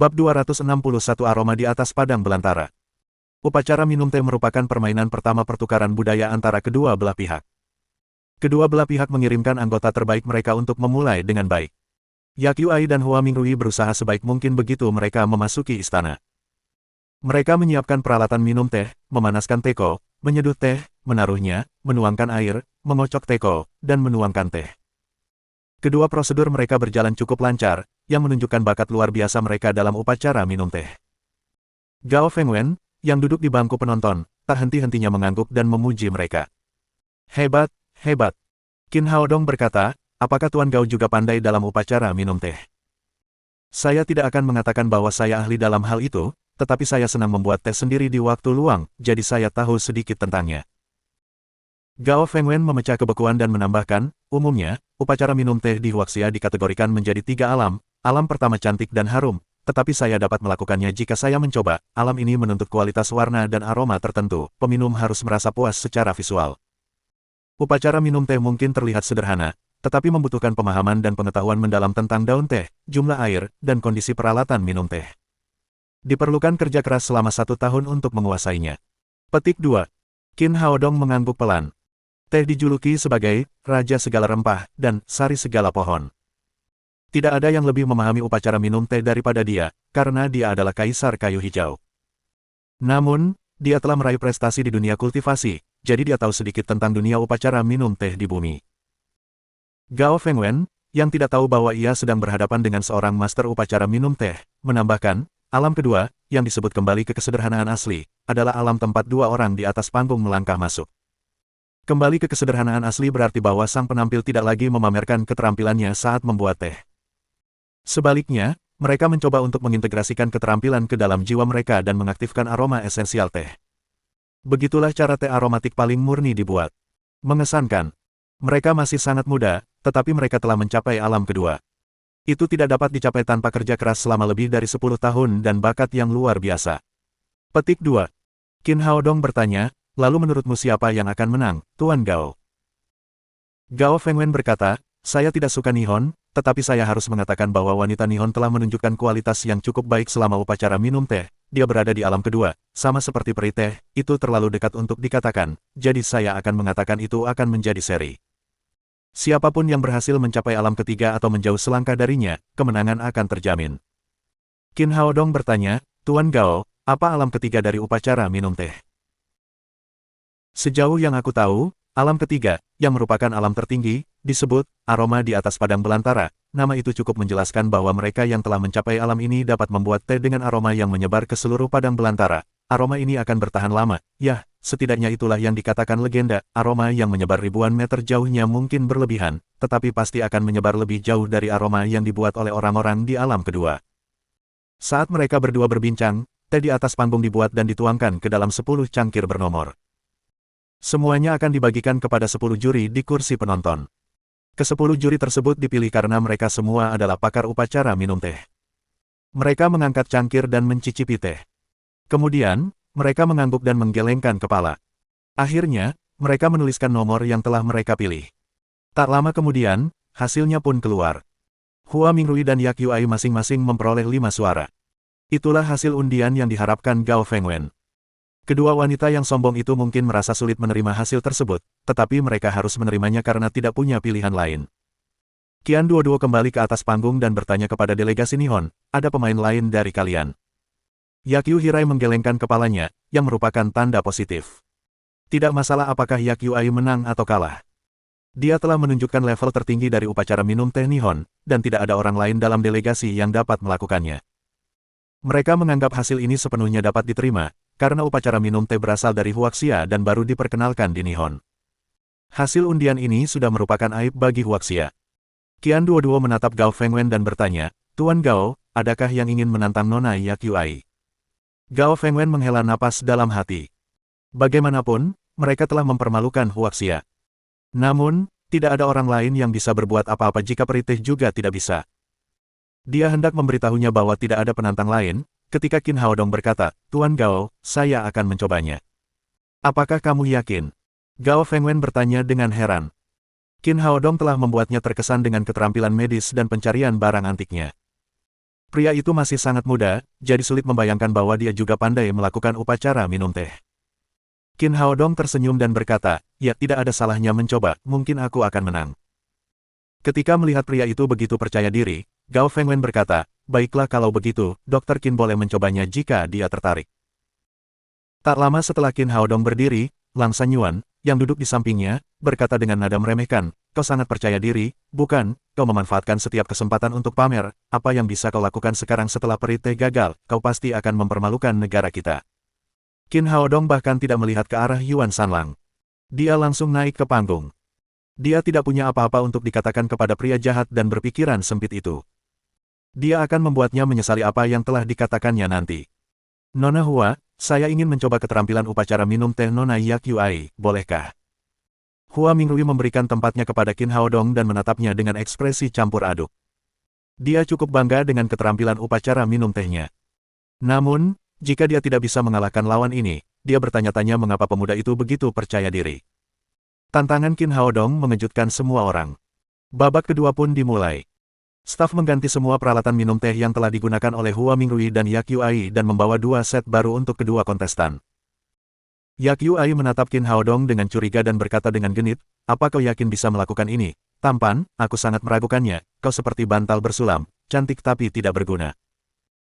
Bab 261 Aroma di atas padang belantara. Upacara minum teh merupakan permainan pertama pertukaran budaya antara kedua belah pihak. Kedua belah pihak mengirimkan anggota terbaik mereka untuk memulai dengan baik. Yakyuai dan Hua Mingrui berusaha sebaik mungkin begitu mereka memasuki istana. Mereka menyiapkan peralatan minum teh, memanaskan teko, menyeduh teh, menaruhnya, menuangkan air, mengocok teko, dan menuangkan teh. Kedua prosedur mereka berjalan cukup lancar, yang menunjukkan bakat luar biasa mereka dalam upacara minum teh. Gao Fengwen, yang duduk di bangku penonton, tak henti-hentinya mengangguk dan memuji mereka. Hebat, hebat. Qin Haodong berkata, apakah Tuan Gao juga pandai dalam upacara minum teh? Saya tidak akan mengatakan bahwa saya ahli dalam hal itu, tetapi saya senang membuat teh sendiri di waktu luang, jadi saya tahu sedikit tentangnya. Gao Fengwen memecah kebekuan dan menambahkan, umumnya, upacara minum teh di Huaxia dikategorikan menjadi 3 alam, alam pertama cantik dan harum, tetapi saya dapat melakukannya jika saya mencoba. Alam ini menuntut kualitas warna dan aroma tertentu, peminum harus merasa puas secara visual. Upacara minum teh mungkin terlihat sederhana, tetapi membutuhkan pemahaman dan pengetahuan mendalam tentang daun teh, jumlah air, dan kondisi peralatan minum teh. Diperlukan kerja keras selama 1 tahun untuk menguasainya. Petik 2. Qin Haodong mengangguk pelan. Teh dijuluki sebagai raja segala rempah dan sari segala pohon. Tidak ada yang lebih memahami upacara minum teh daripada dia, karena dia adalah kaisar kayu hijau. Namun, dia telah meraih prestasi di dunia kultivasi, jadi dia tahu sedikit tentang dunia upacara minum teh di bumi. Gao Fengwen, yang tidak tahu bahwa ia sedang berhadapan dengan seorang master upacara minum teh, menambahkan, alam kedua, yang disebut kembali ke kesederhanaan asli, adalah alam tempat 2 orang di atas panggung melangkah masuk. Kembali ke kesederhanaan asli berarti bahwa sang penampil tidak lagi memamerkan keterampilannya saat membuat teh. Sebaliknya, mereka mencoba untuk mengintegrasikan keterampilan ke dalam jiwa mereka dan mengaktifkan aroma esensial teh. Begitulah cara teh aromatik paling murni dibuat. Mengesankan. Mereka masih sangat muda, tetapi mereka telah mencapai alam kedua. Itu tidak dapat dicapai tanpa kerja keras selama lebih dari 10 tahun dan bakat yang luar biasa. Petik 2. Qin Haodong bertanya, lalu menurutmu siapa yang akan menang, Tuan Gao? Gao Fengwen berkata, saya tidak suka Nihon, tetapi saya harus mengatakan bahwa wanita Nihon telah menunjukkan kualitas yang cukup baik selama upacara minum teh. Dia berada di alam kedua, sama seperti peri teh, itu terlalu dekat untuk dikatakan, jadi saya akan mengatakan itu akan menjadi seri. Siapapun yang berhasil mencapai alam ketiga atau menjauh selangkah darinya, kemenangan akan terjamin. Qin Haodong bertanya, Tuan Gao, apa alam ketiga dari upacara minum teh? Sejauh yang aku tahu, alam ketiga, yang merupakan alam tertinggi, disebut aroma di atas padang belantara. Nama itu cukup menjelaskan bahwa mereka yang telah mencapai alam ini dapat membuat teh dengan aroma yang menyebar ke seluruh padang belantara. Aroma ini akan bertahan lama. Ya, setidaknya itulah yang dikatakan legenda. Aroma yang menyebar ribuan meter jauhnya mungkin berlebihan, tetapi pasti akan menyebar lebih jauh dari aroma yang dibuat oleh orang-orang di alam kedua. Saat mereka berdua berbincang, teh di atas panggung dibuat dan dituangkan ke dalam 10 cangkir bernomor. Semuanya akan dibagikan kepada 10 juri di kursi penonton. Ke-10 juri tersebut dipilih karena mereka semua adalah pakar upacara minum teh. Mereka mengangkat cangkir dan mencicipi teh. Kemudian, mereka mengangguk dan menggelengkan kepala. Akhirnya, mereka menuliskan nomor yang telah mereka pilih. Tak lama kemudian, hasilnya pun keluar. Hua Mingrui dan Yakyuai masing-masing memperoleh 5 suara. Itulah hasil undian yang diharapkan Gao Fengwen. Kedua wanita yang sombong itu mungkin merasa sulit menerima hasil tersebut, tetapi mereka harus menerimanya karena tidak punya pilihan lain. Qian Duoduo kembali ke atas panggung dan bertanya kepada delegasi Nihon, ada pemain lain dari kalian? Yakyu Hirai menggelengkan kepalanya, yang merupakan tanda positif. Tidak masalah apakah Yakyuai menang atau kalah. Dia telah menunjukkan level tertinggi dari upacara minum teh Nihon, dan tidak ada orang lain dalam delegasi yang dapat melakukannya. Mereka menganggap hasil ini sepenuhnya dapat diterima, karena upacara minum teh berasal dari Huaxia dan baru diperkenalkan di Nihon. Hasil undian ini sudah merupakan aib bagi Huaxia. Qian Duoduo menatap Gao Fengwen dan bertanya, Tuan Gao, adakah yang ingin menantang Nona Yakyuai? Gao Fengwen menghela napas dalam hati. Bagaimanapun, mereka telah mempermalukan Huaxia. Namun, tidak ada orang lain yang bisa berbuat apa-apa jika peri teh juga tidak bisa. Dia hendak memberitahunya bahwa tidak ada penantang lain, ketika Qin Haodong berkata, Tuan Gao, saya akan mencobanya. Apakah kamu yakin? Gao Fengwen bertanya dengan heran. Qin Haodong telah membuatnya terkesan dengan keterampilan medis dan pencarian barang antiknya. Pria itu masih sangat muda, jadi sulit membayangkan bahwa dia juga pandai melakukan upacara minum teh. Qin Haodong tersenyum dan berkata, ya tidak ada salahnya mencoba, mungkin aku akan menang. Ketika melihat pria itu begitu percaya diri, Gao Fengwen berkata, baiklah kalau begitu, Dr. Qin boleh mencobanya jika dia tertarik. Tak lama setelah Qin Haodong berdiri, Lang Sanyuan, yang duduk di sampingnya, berkata dengan nada meremehkan, kau sangat percaya diri, bukan? Kau memanfaatkan setiap kesempatan untuk pamer, apa yang bisa kau lakukan sekarang setelah peri teh gagal, kau pasti akan mempermalukan negara kita. Qin Haodong bahkan tidak melihat ke arah Yuan Sanlang. Dia langsung naik ke panggung. Dia tidak punya apa-apa untuk dikatakan kepada pria jahat dan berpikiran sempit itu. Dia akan membuatnya menyesali apa yang telah dikatakannya nanti. Nona Hua, saya ingin mencoba keterampilan upacara minum teh Nona Yak Yuai, bolehkah? Hua Mingrui memberikan tempatnya kepada Qin Haodong dan menatapnya dengan ekspresi campur aduk. Dia cukup bangga dengan keterampilan upacara minum tehnya. Namun, jika dia tidak bisa mengalahkan lawan ini, dia bertanya-tanya mengapa pemuda itu begitu percaya diri. Tantangan Qin Haodong mengejutkan semua orang. Babak kedua pun dimulai. Staf mengganti semua peralatan minum teh yang telah digunakan oleh Hua Mingrui dan Yak Yuai dan membawa 2 set baru untuk kedua kontestan. Yak Yuai menatap Qin Haodong dengan curiga dan berkata dengan genit, apa kau yakin bisa melakukan ini? Tampan, aku sangat meragukannya, kau seperti bantal bersulam, cantik tapi tidak berguna.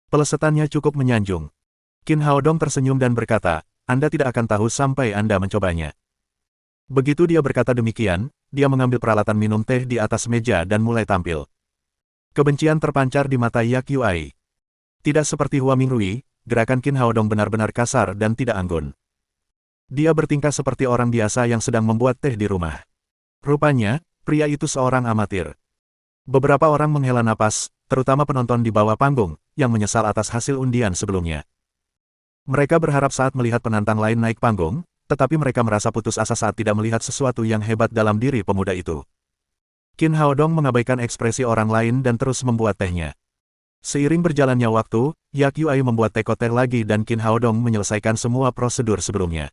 Pelesetannya cukup menyanjung. Qin Haodong tersenyum dan berkata, Anda tidak akan tahu sampai Anda mencobanya. Begitu dia berkata demikian, dia mengambil peralatan minum teh di atas meja dan mulai tampil. Kebencian terpancar di mata Yak Yuai. Tidak seperti Hua Mingrui, gerakan Qin Haodong benar-benar kasar dan tidak anggun. Dia bertingkah seperti orang biasa yang sedang membuat teh di rumah. Rupanya, pria itu seorang amatir. Beberapa orang menghela napas, terutama penonton di bawah panggung, yang menyesal atas hasil undian sebelumnya. Mereka berharap saat melihat penantang lain naik panggung, tetapi mereka merasa putus asa saat tidak melihat sesuatu yang hebat dalam diri pemuda itu. Qin Haodong mengabaikan ekspresi orang lain dan terus membuat tehnya. Seiring berjalannya waktu, Yak Yuai membuat teko teh lagi dan Qin Haodong menyelesaikan semua prosedur sebelumnya.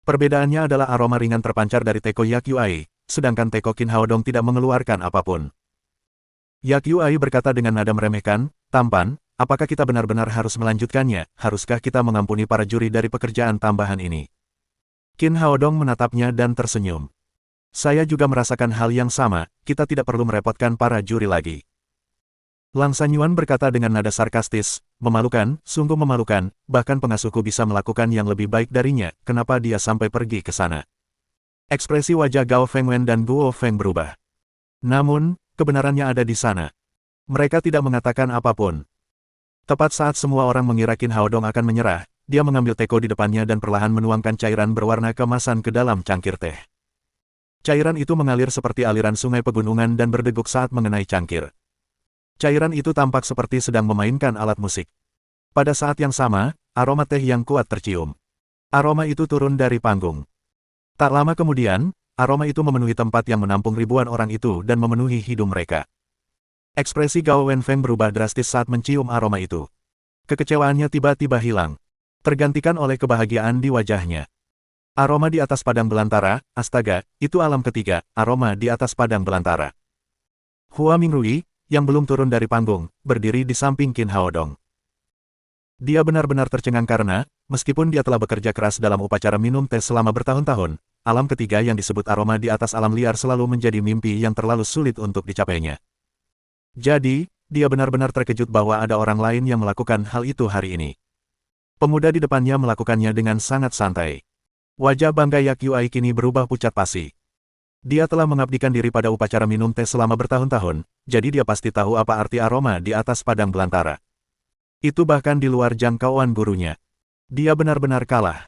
Perbedaannya adalah aroma ringan terpancar dari teko Yak Yuai, sedangkan teko Qin Haodong tidak mengeluarkan apapun. Yak Yuai berkata dengan nada meremehkan, tampan, apakah kita benar-benar harus melanjutkannya? Haruskah kita mengampuni para juri dari pekerjaan tambahan ini? Qin Haodong menatapnya dan tersenyum. Saya juga merasakan hal yang sama, kita tidak perlu merepotkan para juri lagi. Lang Sanyuan berkata dengan nada sarkastis, memalukan, sungguh memalukan, bahkan pengasuhku bisa melakukan yang lebih baik darinya, kenapa dia sampai pergi ke sana? Ekspresi wajah Gao Fengwen dan Guo Feng berubah. Namun, kebenarannya ada di sana. Mereka tidak mengatakan apapun. Tepat saat semua orang mengira Qin Haodong akan menyerah, dia mengambil teko di depannya dan perlahan menuangkan cairan berwarna keemasan ke dalam cangkir teh. Cairan itu mengalir seperti aliran sungai pegunungan dan berdeguk saat mengenai cangkir. Cairan itu tampak seperti sedang memainkan alat musik. Pada saat yang sama, aroma teh yang kuat tercium. Aroma itu turun dari panggung. Tak lama kemudian, aroma itu memenuhi tempat yang menampung ribuan orang itu dan memenuhi hidung mereka. Ekspresi Gao Wenfeng berubah drastis saat mencium aroma itu. Kekecewaannya tiba-tiba hilang. Tergantikan oleh kebahagiaan di wajahnya. Aroma di atas padang belantara, astaga, itu alam ketiga, aroma di atas padang belantara. Hua Mingrui, yang belum turun dari panggung, berdiri di samping Qin Haodong. Dia benar-benar tercengang karena, meskipun dia telah bekerja keras dalam upacara minum teh selama bertahun-tahun, alam ketiga yang disebut aroma di atas alam liar selalu menjadi mimpi yang terlalu sulit untuk dicapainya. Jadi, dia benar-benar terkejut bahwa ada orang lain yang melakukan hal itu hari ini. Pemuda di depannya melakukannya dengan sangat santai. Wajah bangga Yak Yuai kini berubah pucat pasi. Dia telah mengabdikan diri pada upacara minum teh selama bertahun-tahun, jadi dia pasti tahu apa arti aroma di atas padang belantara. Itu bahkan di luar jangkauan gurunya. Dia benar-benar kalah.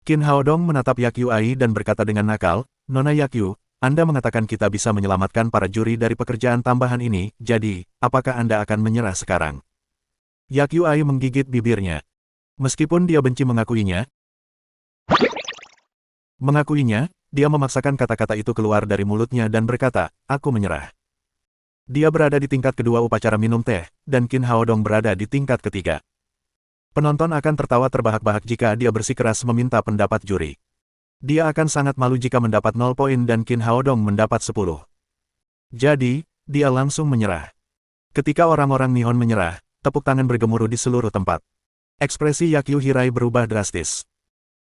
Qin Haodong menatap Yak Yuai dan berkata dengan nakal, Nona Yak Yu, Anda mengatakan kita bisa menyelamatkan para juri dari pekerjaan tambahan ini, jadi, apakah Anda akan menyerah sekarang? Yak Yuai menggigit bibirnya. Meskipun dia benci mengakuinya, dia memaksakan kata-kata itu keluar dari mulutnya dan berkata, aku menyerah. Dia berada di tingkat kedua upacara minum teh, dan Qin Haodong berada di tingkat ketiga. Penonton akan tertawa terbahak-bahak jika dia bersikeras meminta pendapat juri. Dia akan sangat malu jika mendapat 0 poin dan Qin Haodong mendapat 10. Jadi, dia langsung menyerah. Ketika orang-orang Nihon menyerah, tepuk tangan bergemuruh di seluruh tempat. Ekspresi Yakyu Hirai berubah drastis.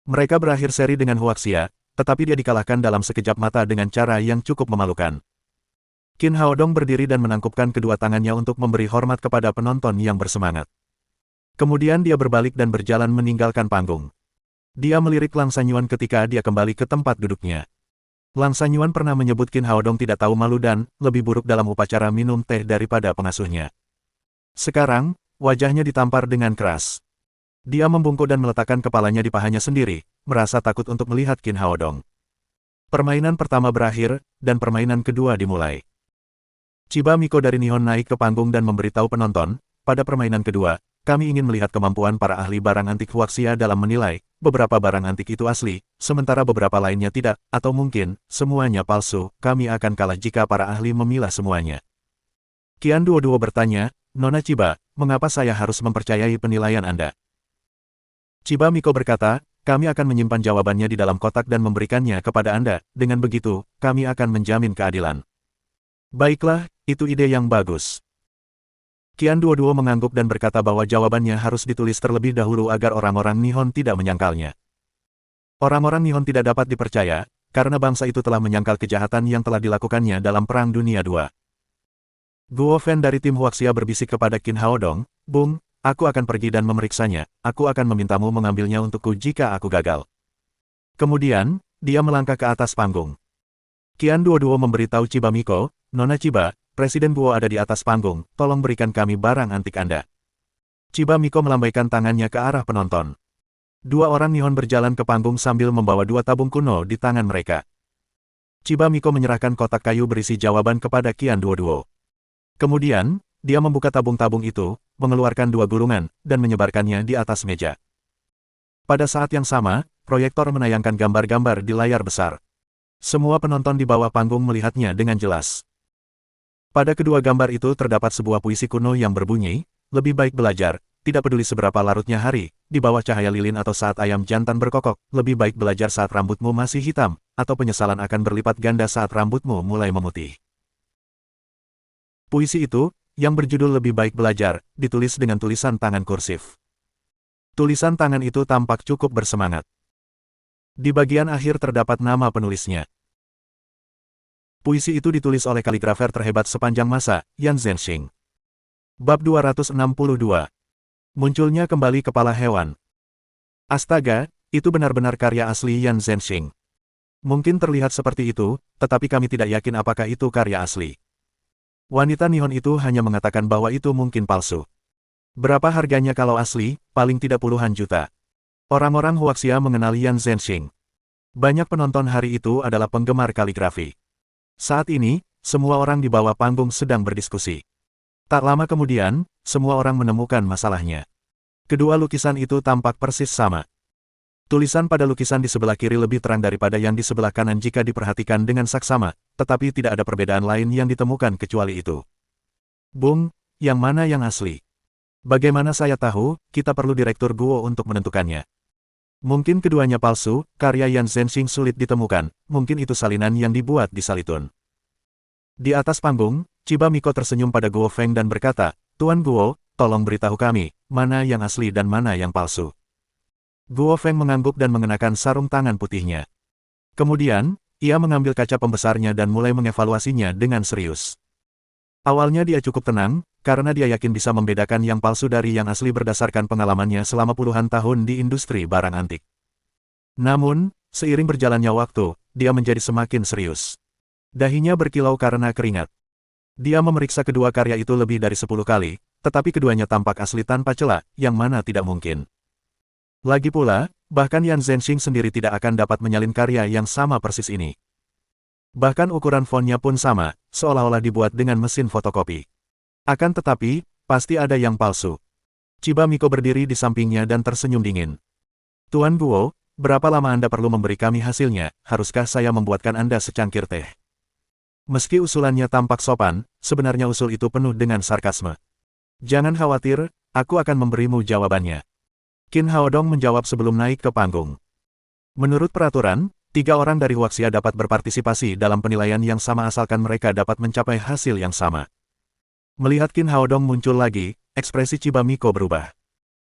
Mereka berakhir seri dengan Huaxia, tetapi dia dikalahkan dalam sekejap mata dengan cara yang cukup memalukan. Qin Haodong berdiri dan menangkupkan kedua tangannya untuk memberi hormat kepada penonton yang bersemangat. Kemudian dia berbalik dan berjalan meninggalkan panggung. Dia melirik Lang Sanyuan ketika dia kembali ke tempat duduknya. Lang Sanyuan pernah menyebut Qin Haodong tidak tahu malu dan lebih buruk dalam upacara minum teh daripada pengasuhnya. Sekarang, wajahnya ditampar dengan keras. Dia membungkuk dan meletakkan kepalanya di pahanya sendiri, merasa takut untuk melihat Qin Haodong. Permainan pertama berakhir, dan permainan kedua dimulai. Chiba Miko dari Nihon naik ke panggung dan memberitahu penonton, pada permainan kedua, kami ingin melihat kemampuan para ahli barang antik Huaxia dalam menilai, beberapa barang antik itu asli, sementara beberapa lainnya tidak, atau mungkin, semuanya palsu. Kami akan kalah jika para ahli memilah semuanya. Qian Duoduo bertanya, Nona Chiba, mengapa saya harus mempercayai penilaian Anda? Chiba Miko berkata, kami akan menyimpan jawabannya di dalam kotak dan memberikannya kepada Anda, dengan begitu, kami akan menjamin keadilan. Baiklah, itu ide yang bagus. Qian Duoduo mengangguk dan berkata bahwa jawabannya harus ditulis terlebih dahulu agar orang-orang Nihon tidak menyangkalnya. Orang-orang Nihon tidak dapat dipercaya, karena bangsa itu telah menyangkal kejahatan yang telah dilakukannya dalam Perang Dunia II. Guo Fen dari tim Huaxia berbisik kepada Qin Haodong, Bung, aku akan pergi dan memeriksanya, aku akan memintamu mengambilnya untukku jika aku gagal. Kemudian, dia melangkah ke atas panggung. Qian Duoduo memberitahu Chiba Miko, Nona Chiba, Presiden Guo ada di atas panggung, tolong berikan kami barang antik Anda. Chiba Miko melambaikan tangannya ke arah penonton. Dua orang Nihon berjalan ke panggung sambil membawa dua tabung kuno di tangan mereka. Chiba Miko menyerahkan kotak kayu berisi jawaban kepada Qian Duoduo. Kemudian, dia membuka tabung-tabung itu, mengeluarkan dua gulungan, dan menyebarkannya di atas meja. Pada saat yang sama, proyektor menayangkan gambar-gambar di layar besar. Semua penonton di bawah panggung melihatnya dengan jelas. Pada kedua gambar itu terdapat sebuah puisi kuno yang berbunyi, lebih baik belajar, tidak peduli seberapa larutnya hari, di bawah cahaya lilin atau saat ayam jantan berkokok, lebih baik belajar saat rambutmu masih hitam, atau penyesalan akan berlipat ganda saat rambutmu mulai memutih. Puisi itu, yang berjudul Lebih Baik Belajar, ditulis dengan tulisan tangan kursif. Tulisan tangan itu tampak cukup bersemangat. Di bagian akhir terdapat nama penulisnya. Puisi itu ditulis oleh kaligrafer terhebat sepanjang masa, Yan Zhenxing. Bab 262. Munculnya kembali kepala hewan. Astaga, itu benar-benar karya asli Yan Zhenxing. Mungkin terlihat seperti itu, tetapi kami tidak yakin apakah itu karya asli. Wanita Nihon itu hanya mengatakan bahwa itu mungkin palsu. Berapa harganya kalau asli? Paling tidak puluhan juta. Orang-orang Huaxia mengenal Yan Zhenxing. Banyak penonton hari itu adalah penggemar kaligrafi. Saat ini, semua orang di bawah panggung sedang berdiskusi. Tak lama kemudian, semua orang menemukan masalahnya. Kedua lukisan itu tampak persis sama. Tulisan pada lukisan di sebelah kiri lebih terang daripada yang di sebelah kanan jika diperhatikan dengan saksama, tetapi tidak ada perbedaan lain yang ditemukan kecuali itu. Bung, yang mana yang asli? Bagaimana saya tahu? Kita perlu Direktur Guo untuk menentukannya. Mungkin keduanya palsu, karya Yan Zhenxing sulit ditemukan, mungkin itu salinan yang dibuat di Salitun. Di atas panggung, Chiba Miko tersenyum pada Guo Feng dan berkata, Tuan Guo, tolong beritahu kami, mana yang asli dan mana yang palsu. Guo Feng mengangguk dan mengenakan sarung tangan putihnya. Kemudian, ia mengambil kaca pembesarnya dan mulai mengevaluasinya dengan serius. Awalnya dia cukup tenang, karena dia yakin bisa membedakan yang palsu dari yang asli berdasarkan pengalamannya selama puluhan tahun di industri barang antik. Namun, seiring berjalannya waktu, dia menjadi semakin serius. Dahinya berkilau karena keringat. Dia memeriksa kedua karya itu lebih dari 10 kali, tetapi keduanya tampak asli tanpa celah, yang mana tidak mungkin. Lagi pula, bahkan Yan Zhenxing sendiri tidak akan dapat menyalin karya yang sama persis ini. Bahkan ukuran fontnya pun sama, seolah-olah dibuat dengan mesin fotokopi. Akan tetapi, pasti ada yang palsu. Chiba Miko berdiri di sampingnya dan tersenyum dingin. Tuan Guo, berapa lama Anda perlu memberi kami hasilnya? Haruskah saya membuatkan Anda secangkir teh? Meski usulannya tampak sopan, sebenarnya usul itu penuh dengan sarkasme. Jangan khawatir, aku akan memberimu jawabannya. Qin Haodong menjawab sebelum naik ke panggung. Menurut peraturan, 3 orang dari Huaxia dapat berpartisipasi dalam penilaian yang sama asalkan mereka dapat mencapai hasil yang sama. Melihat Qin Haodong muncul lagi, ekspresi Chiba Miko berubah.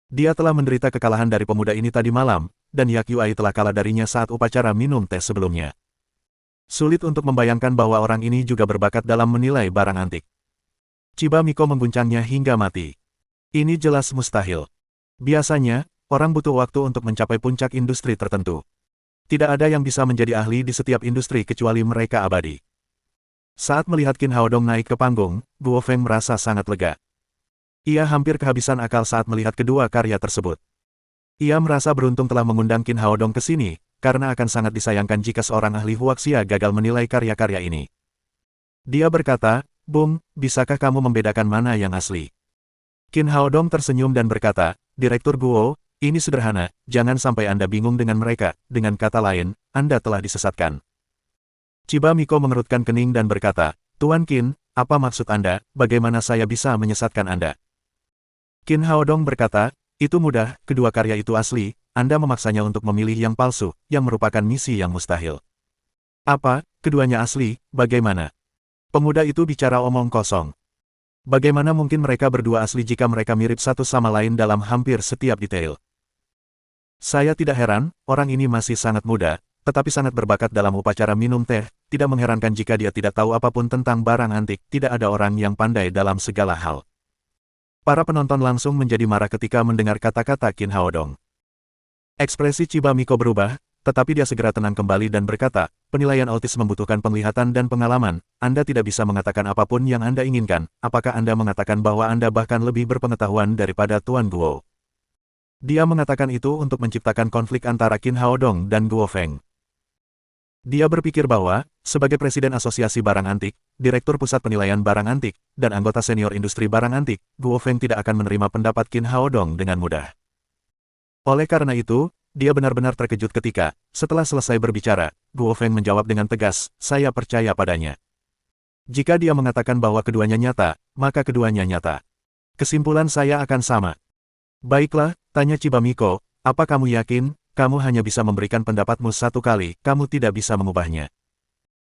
Dia telah menderita kekalahan dari pemuda ini tadi malam, dan Yak Yuai telah kalah darinya saat upacara minum teh sebelumnya. Sulit untuk membayangkan bahwa orang ini juga berbakat dalam menilai barang antik. Chiba Miko mengguncangnya hingga mati. Ini jelas mustahil. Biasanya, orang butuh waktu untuk mencapai puncak industri tertentu. Tidak ada yang bisa menjadi ahli di setiap industri kecuali mereka abadi. Saat melihat Qin Haodong naik ke panggung, Guo Feng merasa sangat lega. Ia hampir kehabisan akal saat melihat kedua karya tersebut. Ia merasa beruntung telah mengundang Qin Haodong ke sini, karena akan sangat disayangkan jika seorang ahli huaxia gagal menilai karya-karya ini. Dia berkata, "Bung, bisakah kamu membedakan mana yang asli?" Qin Haodong tersenyum dan berkata, "Direktur Guo, ini sederhana, jangan sampai Anda bingung dengan mereka, dengan kata lain, Anda telah disesatkan." Chiba Miko mengerutkan kening dan berkata, "Tuan Qin, apa maksud Anda, bagaimana saya bisa menyesatkan Anda?" Qin Haodong berkata, "Itu mudah, kedua karya itu asli, Anda memaksanya untuk memilih yang palsu, yang merupakan misi yang mustahil." "Apa, keduanya asli, bagaimana?" Pemuda itu bicara omong kosong. Bagaimana mungkin mereka berdua asli jika mereka mirip satu sama lain dalam hampir setiap detail? Saya tidak heran, orang ini masih sangat muda, tetapi sangat berbakat dalam upacara minum teh, tidak mengherankan jika dia tidak tahu apapun tentang barang antik, tidak ada orang yang pandai dalam segala hal. Para penonton langsung menjadi marah ketika mendengar kata-kata Qin Haodong. Ekspresi Chiba Miko berubah, tetapi dia segera tenang kembali dan berkata, "Penilaian autis membutuhkan penglihatan dan pengalaman, Anda tidak bisa mengatakan apapun yang Anda inginkan, apakah Anda mengatakan bahwa Anda bahkan lebih berpengetahuan daripada Tuan Guo?" Dia mengatakan itu untuk menciptakan konflik antara Qin Haodong dan Guo Feng. Dia berpikir bahwa, sebagai Presiden Asosiasi Barang Antik, Direktur Pusat Penilaian Barang Antik, dan anggota senior industri barang antik, Guo Feng tidak akan menerima pendapat Qin Haodong dengan mudah. Oleh karena itu, dia benar-benar terkejut ketika, setelah selesai berbicara, Guo Feng menjawab dengan tegas, "Saya percaya padanya. Jika dia mengatakan bahwa keduanya nyata, maka keduanya nyata. Kesimpulan saya akan sama." "Baiklah," tanya Chiba Miko, "apa kamu yakin, kamu hanya bisa memberikan pendapatmu satu kali, kamu tidak bisa mengubahnya?"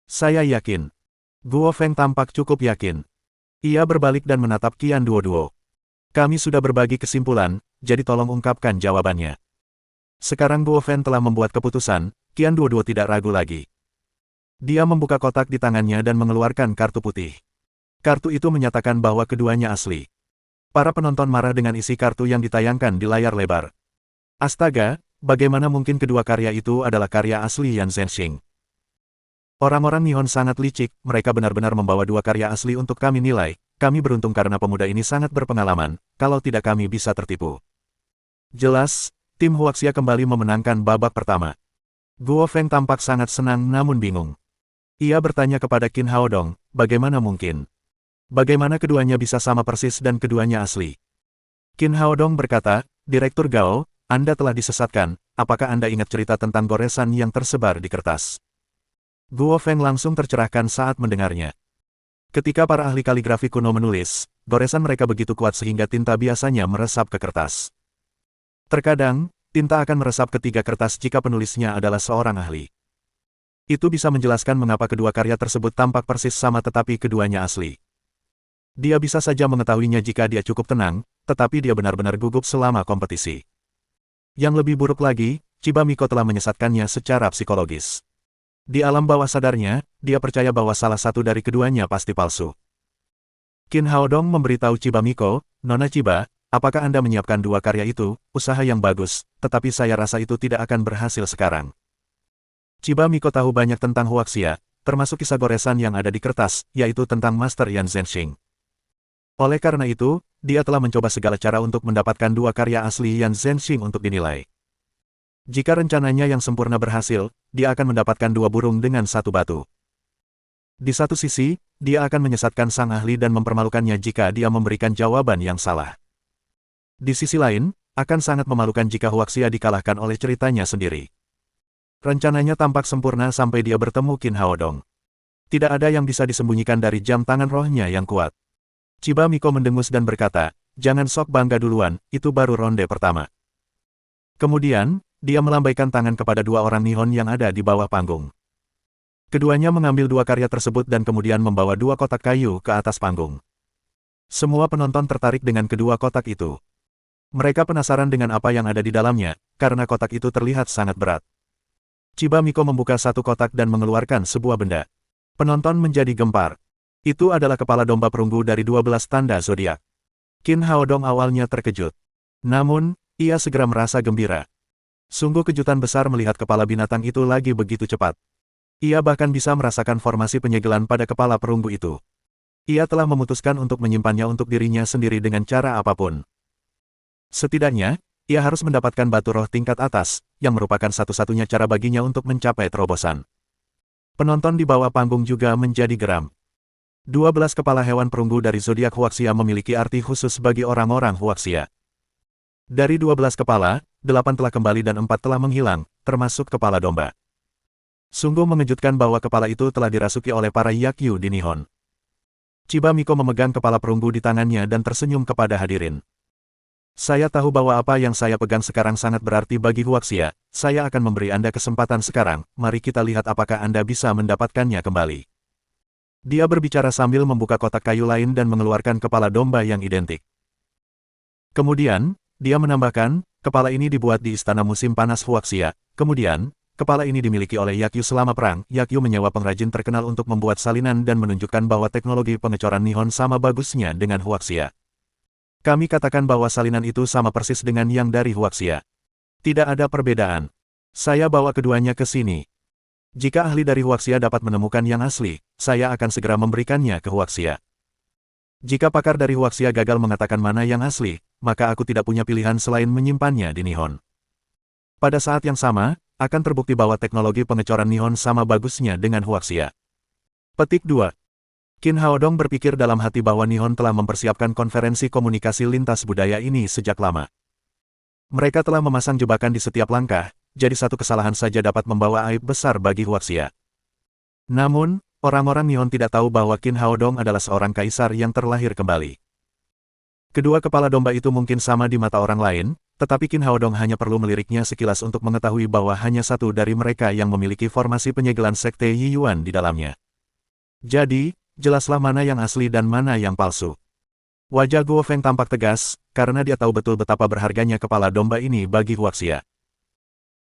"Saya yakin." Guo Feng tampak cukup yakin. Ia berbalik dan menatap Qian Duoduo. "Kami sudah berbagi kesimpulan, jadi tolong ungkapkan jawabannya." Sekarang Guo Feng telah membuat keputusan, Qian Duoduo tidak ragu lagi. Dia membuka kotak di tangannya dan mengeluarkan kartu putih. Kartu itu menyatakan bahwa keduanya asli. Para penonton marah dengan isi kartu yang ditayangkan di layar lebar. Astaga, bagaimana mungkin kedua karya itu adalah karya asli Yan Zhenxing? Orang-orang Nihon sangat licik, mereka benar-benar membawa dua karya asli untuk kami nilai, kami beruntung karena pemuda ini sangat berpengalaman, kalau tidak kami bisa tertipu. Jelas, tim Huaxia kembali memenangkan babak pertama. Guo Feng tampak sangat senang namun bingung. Ia bertanya kepada Qin Haodong, "Bagaimana mungkin? Bagaimana keduanya bisa sama persis dan keduanya asli?" Qin Haodong berkata, "Direktur Gao, Anda telah disesatkan, apakah Anda ingat cerita tentang goresan yang tersebar di kertas?" Guo Feng langsung tercerahkan saat mendengarnya. Ketika para ahli kaligrafi kuno menulis, goresan mereka begitu kuat sehingga tinta biasanya meresap ke kertas. Terkadang, tinta akan meresap ke 3 kertas jika penulisnya adalah seorang ahli. Itu bisa menjelaskan mengapa kedua karya tersebut tampak persis sama tetapi keduanya asli. Dia bisa saja mengetahuinya jika dia cukup tenang, tetapi dia benar-benar gugup selama kompetisi. Yang lebih buruk lagi, Chiba Miko telah menyesatkannya secara psikologis. Di alam bawah sadarnya, dia percaya bahwa salah satu dari keduanya pasti palsu. Qin Haodong memberitahu Chiba Miko, "Nona Chiba, apakah Anda menyiapkan dua karya itu, usaha yang bagus, tetapi saya rasa itu tidak akan berhasil sekarang." Chiba Miko tahu banyak tentang Huaxia, termasuk kisah goresan yang ada di kertas, yaitu tentang Master Yan Zhenxing. Oleh karena itu, dia telah mencoba segala cara untuk mendapatkan dua karya asli Yan Zhenxing untuk dinilai. Jika rencananya yang sempurna berhasil, dia akan mendapatkan 2 burung dengan 1 batu. Di satu sisi, dia akan menyesatkan sang ahli dan mempermalukannya jika dia memberikan jawaban yang salah. Di sisi lain, akan sangat memalukan jika Huaxia dikalahkan oleh ceritanya sendiri. Rencananya tampak sempurna sampai dia bertemu Qin Haodong. Tidak ada yang bisa disembunyikan dari jam tangan rohnya yang kuat. Chiba Miko mendengus dan berkata, "Jangan sok bangga duluan, itu baru ronde pertama." Kemudian, dia melambaikan tangan kepada 2 orang Nihon yang ada di bawah panggung. Keduanya mengambil 2 karya tersebut dan kemudian membawa 2 kotak kayu ke atas panggung. Semua penonton tertarik dengan kedua kotak itu. Mereka penasaran dengan apa yang ada di dalamnya, karena kotak itu terlihat sangat berat. Chiba Miko membuka satu kotak dan mengeluarkan sebuah benda. Penonton menjadi gempar. Itu adalah kepala domba perunggu dari 12 tanda zodiak. Qin Haodong awalnya terkejut. Namun, ia segera merasa gembira. Sungguh kejutan besar melihat kepala binatang itu lagi begitu cepat. Ia bahkan bisa merasakan formasi penyegelan pada kepala perunggu itu. Ia telah memutuskan untuk menyimpannya untuk dirinya sendiri dengan cara apapun. Setidaknya, ia harus mendapatkan batu roh tingkat atas, yang merupakan satu-satunya cara baginya untuk mencapai terobosan. Penonton di bawah panggung juga menjadi geram. 12 kepala hewan perunggu dari zodiak Huaxia memiliki arti khusus bagi orang-orang Huaxia. Dari 12 kepala, 8 telah kembali dan 4 telah menghilang, termasuk kepala domba. Sungguh mengejutkan bahwa kepala itu telah dirasuki oleh para Yakyu di Nihon. Chiba Miko memegang kepala perunggu di tangannya dan tersenyum kepada hadirin. Saya tahu bahwa apa yang saya pegang sekarang sangat berarti bagi Huaxia. Saya akan memberi Anda kesempatan sekarang, mari kita lihat apakah Anda bisa mendapatkannya kembali. Dia berbicara sambil membuka kotak kayu lain dan mengeluarkan kepala domba yang identik. Kemudian, dia menambahkan, kepala ini dibuat di istana musim panas Huaxia. Kemudian, kepala ini dimiliki oleh Yakyu selama perang. Yakyu menyewa pengrajin terkenal untuk membuat salinan dan menunjukkan bahwa teknologi pengecoran Nihon sama bagusnya dengan Huaxia. Kami katakan bahwa salinan itu sama persis dengan yang dari Huaxia. Tidak ada perbedaan. Saya bawa keduanya ke sini. Jika ahli dari Huaxia dapat menemukan yang asli, saya akan segera memberikannya ke Huaxia. Jika pakar dari Huaxia gagal mengatakan mana yang asli, maka aku tidak punya pilihan selain menyimpannya di Nihon. Pada saat yang sama, akan terbukti bahwa teknologi pengecoran Nihon sama bagusnya dengan Huaxia. Petik 2. Qin Haodong berpikir dalam hati bahwa Nihon telah mempersiapkan konferensi komunikasi lintas budaya ini sejak lama. Mereka telah memasang jebakan di setiap langkah, jadi satu kesalahan saja dapat membawa aib besar bagi Huaxia. Namun, orang-orang Nihon tidak tahu bahwa Qin Haodong adalah seorang kaisar yang terlahir kembali. Kedua kepala domba itu mungkin sama di mata orang lain, tetapi Qin Haodong hanya perlu meliriknya sekilas untuk mengetahui bahwa hanya satu dari mereka yang memiliki formasi penyegelan sekte Yiyuan di dalamnya. Jadi, jelaslah mana yang asli dan mana yang palsu. Wajah Guo Feng tampak tegas, karena dia tahu betul betapa berharganya kepala domba ini bagi Huaxia.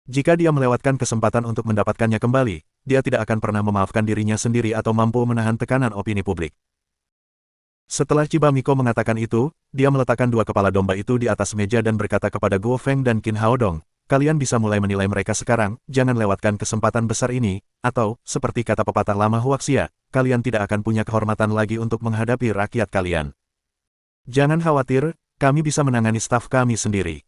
Jika dia melewatkan kesempatan untuk mendapatkannya kembali, dia tidak akan pernah memaafkan dirinya sendiri atau mampu menahan tekanan opini publik. Setelah Chiba Miko mengatakan itu, dia meletakkan dua kepala domba itu di atas meja dan berkata kepada Guo Feng dan Qin Haodong, kalian bisa mulai menilai mereka sekarang, jangan lewatkan kesempatan besar ini, atau, seperti kata pepatah lama Huaxia, kalian tidak akan punya kehormatan lagi untuk menghadapi rakyat kalian. Jangan khawatir, kami bisa menangani staf kami sendiri.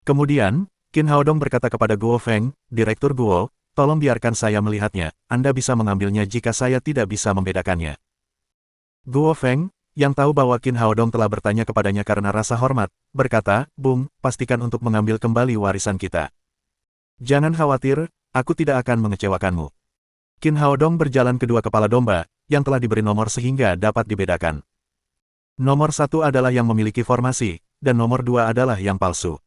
Kemudian, Qin Haodong berkata kepada Guo Feng, Direktur Guo, tolong biarkan saya melihatnya, Anda bisa mengambilnya jika saya tidak bisa membedakannya. Guo Feng, yang tahu bahwa Qin Haodong telah bertanya kepadanya karena rasa hormat, berkata, Bung, pastikan untuk mengambil kembali warisan kita. Jangan khawatir, aku tidak akan mengecewakanmu. Qin Haodong berjalan kedua kepala domba, yang telah diberi nomor sehingga dapat dibedakan. Nomor 1 adalah yang memiliki formasi, dan nomor 2 adalah yang palsu.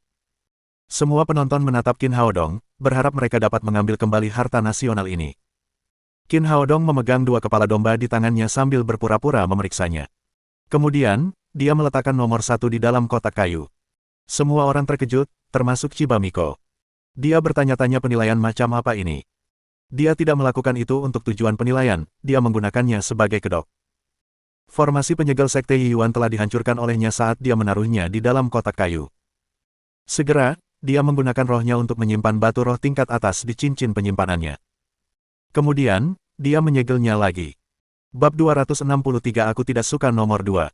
Semua penonton menatap Qin Haodong, berharap mereka dapat mengambil kembali harta nasional ini. Qin Haodong memegang dua kepala domba di tangannya sambil berpura-pura memeriksanya. Kemudian, dia meletakkan nomor 1 di dalam kotak kayu. Semua orang terkejut, termasuk Chiba Miko. Dia bertanya-tanya penilaian macam apa ini. Dia tidak melakukan itu untuk tujuan penilaian, dia menggunakannya sebagai kedok. Formasi penyegel sekte Yiyuan telah dihancurkan olehnya saat dia menaruhnya di dalam kotak kayu. Segera, dia menggunakan rohnya untuk menyimpan batu roh tingkat atas di cincin penyimpanannya. Kemudian, dia menyegelnya lagi. Bab 263 Aku tidak suka nomor 2.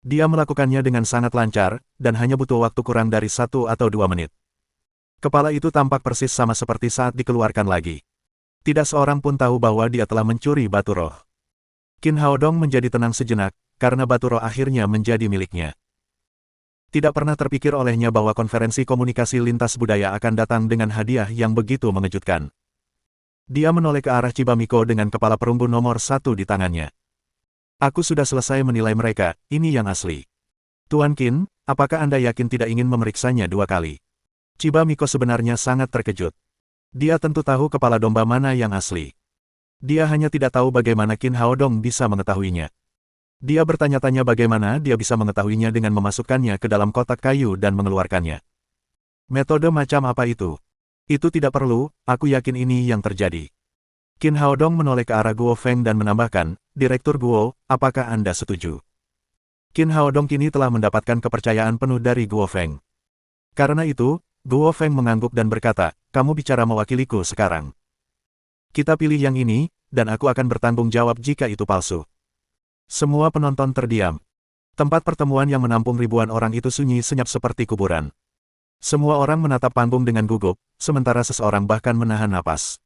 Dia melakukannya dengan sangat lancar, dan hanya butuh waktu kurang dari 1 atau 2 menit. Kepala itu tampak persis sama seperti saat dikeluarkan lagi. Tidak seorang pun tahu bahwa dia telah mencuri batu roh. Qin Haodong menjadi tenang sejenak, karena batu roh akhirnya menjadi miliknya. Tidak pernah terpikir olehnya bahwa konferensi komunikasi lintas budaya akan datang dengan hadiah yang begitu mengejutkan. Dia menoleh ke arah Chiba Miko dengan kepala perunggu nomor 1 di tangannya. Aku sudah selesai menilai mereka, ini yang asli. Tuan Qin, apakah Anda yakin tidak ingin memeriksanya 2 kali? Chiba Miko sebenarnya sangat terkejut. Dia tentu tahu kepala domba mana yang asli. Dia hanya tidak tahu bagaimana Qin Haodong bisa mengetahuinya. Dia bertanya-tanya bagaimana dia bisa mengetahuinya dengan memasukkannya ke dalam kotak kayu dan mengeluarkannya. Metode macam apa itu? Itu tidak perlu, aku yakin ini yang terjadi. Qin Haodong menoleh ke arah Guo Feng dan menambahkan, Direktur Guo, apakah Anda setuju? Qin Haodong kini telah mendapatkan kepercayaan penuh dari Guo Feng. Karena itu, Guo Feng mengangguk dan berkata, kamu bicara mewakiliku sekarang. Kita pilih yang ini, dan aku akan bertanggung jawab jika itu palsu. Semua penonton terdiam. Tempat pertemuan yang menampung ribuan orang itu sunyi senyap seperti kuburan. Semua orang menatap panggung dengan gugup, sementara seseorang bahkan menahan napas.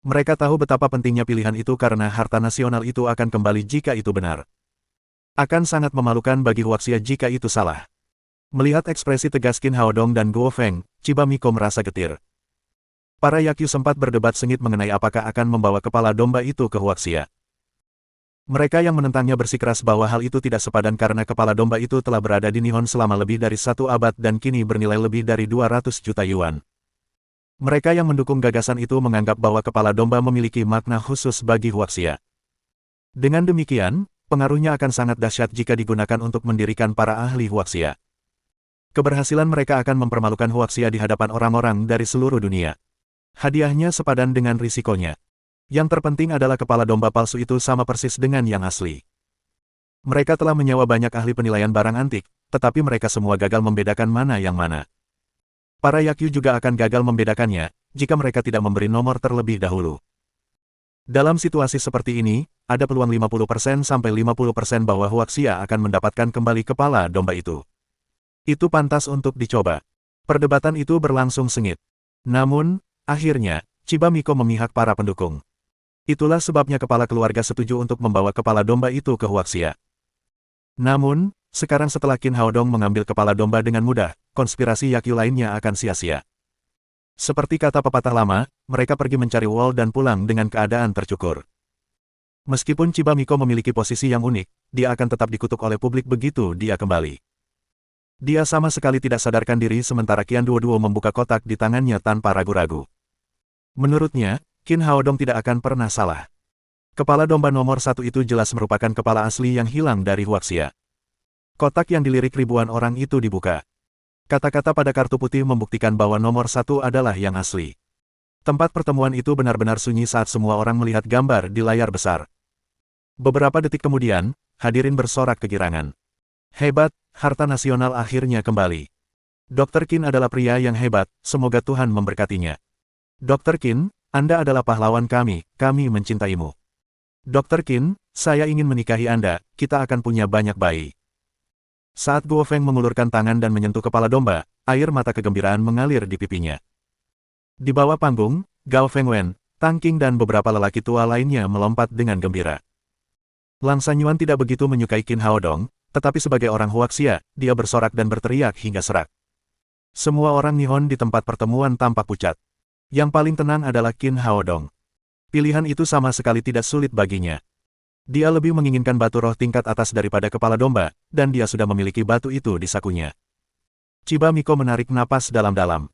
Mereka tahu betapa pentingnya pilihan itu karena harta nasional itu akan kembali jika itu benar. Akan sangat memalukan bagi Huaxia jika itu salah. Melihat ekspresi tegas Qin Haodong dan Guo Feng, Chiba Miko merasa getir. Para Yakyu sempat berdebat sengit mengenai apakah akan membawa kepala domba itu ke Huaxia. Mereka yang menentangnya bersikeras bahwa hal itu tidak sepadan karena kepala domba itu telah berada di Nihon selama lebih dari 1 abad dan kini bernilai lebih dari 200 juta yuan. Mereka yang mendukung gagasan itu menganggap bahwa kepala domba memiliki makna khusus bagi Huaxia. Dengan demikian, pengaruhnya akan sangat dahsyat jika digunakan untuk mendirikan para ahli Huaxia. Keberhasilan mereka akan mempermalukan Huaxia di hadapan orang-orang dari seluruh dunia. Hadiahnya sepadan dengan risikonya. Yang terpenting adalah kepala domba palsu itu sama persis dengan yang asli. Mereka telah menyewa banyak ahli penilaian barang antik, tetapi mereka semua gagal membedakan mana yang mana. Para Yakyu juga akan gagal membedakannya, jika mereka tidak memberi nomor terlebih dahulu. Dalam situasi seperti ini, ada peluang 50% sampai 50% bahwa Huaxia akan mendapatkan kembali kepala domba itu. Itu pantas untuk dicoba. Perdebatan itu berlangsung sengit. Namun, akhirnya, Chiba Miko memihak para pendukung. Itulah sebabnya kepala keluarga setuju untuk membawa kepala domba itu ke Huaxia. Namun, sekarang setelah Qin Haodong mengambil kepala domba dengan mudah, konspirasi Yakyu lainnya akan sia-sia. Seperti kata pepatah lama, mereka pergi mencari wol dan pulang dengan keadaan tercukur. Meskipun Chiba Miko memiliki posisi yang unik, dia akan tetap dikutuk oleh publik begitu dia kembali. Dia sama sekali tidak sadarkan diri sementara Qian Duo membuka kotak di tangannya tanpa ragu-ragu. Menurutnya, Qin Haodong tidak akan pernah salah. Kepala domba nomor 1 itu jelas merupakan kepala asli yang hilang dari Huaxia. Kotak yang dilirik ribuan orang itu dibuka. Kata-kata pada kartu putih membuktikan bahwa nomor 1 adalah yang asli. Tempat pertemuan itu benar-benar sunyi saat semua orang melihat gambar di layar besar. Beberapa detik kemudian, hadirin bersorak kegirangan. Hebat, harta nasional akhirnya kembali. Dr. Qin adalah pria yang hebat, semoga Tuhan memberkatinya. Dr. Qin, Anda adalah pahlawan kami mencintaimu. Dr. Qin, saya ingin menikahi Anda, kita akan punya banyak bayi. Saat Guo Feng mengulurkan tangan dan menyentuh kepala domba, air mata kegembiraan mengalir di pipinya. Di bawah panggung, Gao Fengwen, Tang Qing dan beberapa lelaki tua lainnya melompat dengan gembira. Lang Sanyuan tidak begitu menyukai Qin Haodong, tetapi sebagai orang Huaxia, dia bersorak dan berteriak hingga serak. Semua orang Nihon di tempat pertemuan tampak pucat. Yang paling tenang adalah Qin Haodong. Pilihan itu sama sekali tidak sulit baginya. Dia lebih menginginkan batu roh tingkat atas daripada kepala domba, dan dia sudah memiliki batu itu di sakunya. Chiba Miko menarik napas dalam-dalam.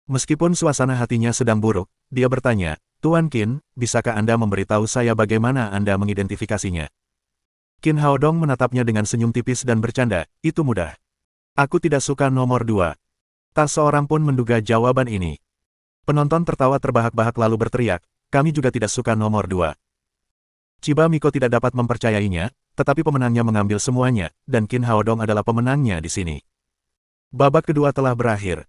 Meskipun suasana hatinya sedang buruk, dia bertanya, Tuan Qin, bisakah Anda memberitahu saya bagaimana Anda mengidentifikasinya? Qin Haodong menatapnya dengan senyum tipis dan bercanda, itu mudah. Aku tidak suka nomor 2. Tak seorang pun menduga jawaban ini. Penonton tertawa terbahak-bahak lalu berteriak, kami juga tidak suka nomor 2. Chiba Miko tidak dapat mempercayainya, tetapi pemenangnya mengambil semuanya, dan Qin Haodong adalah pemenangnya di sini. Babak kedua telah berakhir.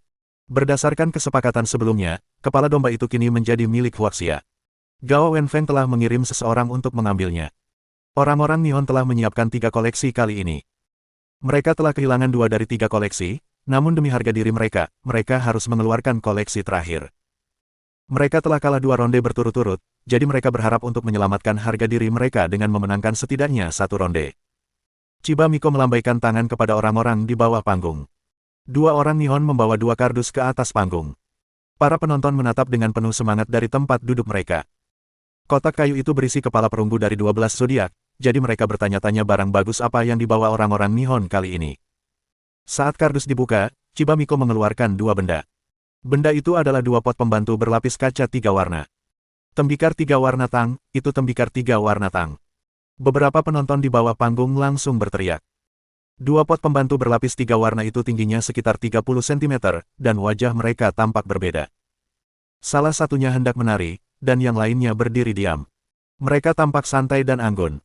Berdasarkan kesepakatan sebelumnya, kepala domba itu kini menjadi milik Huaxia. Gao Wenfeng telah mengirim seseorang untuk mengambilnya. Orang-orang Nihon telah menyiapkan 3 koleksi kali ini. Mereka telah kehilangan 2 dari 3 koleksi, namun demi harga diri mereka, mereka harus mengeluarkan koleksi terakhir. Mereka telah kalah 2 ronde berturut-turut, jadi mereka berharap untuk menyelamatkan harga diri mereka dengan memenangkan setidaknya 1 ronde. Chiba Miko melambaikan tangan kepada orang-orang di bawah panggung. 2 orang Nihon membawa 2 kardus ke atas panggung. Para penonton menatap dengan penuh semangat dari tempat duduk mereka. Kotak kayu itu berisi kepala perunggu dari 12 zodiak, jadi mereka bertanya-tanya barang bagus apa yang dibawa orang-orang Nihon kali ini. Saat kardus dibuka, Chiba Miko mengeluarkan 2 benda. Benda itu adalah 2 pot pembantu berlapis kaca 3 warna. Tembikar 3 warna Tang, itu tembikar 3 warna Tang. Beberapa penonton di bawah panggung langsung berteriak. Dua pot pembantu berlapis 3 warna itu tingginya sekitar 30 cm, dan wajah mereka tampak berbeda. Salah satunya hendak menari, dan yang lainnya berdiri diam. Mereka tampak santai dan anggun.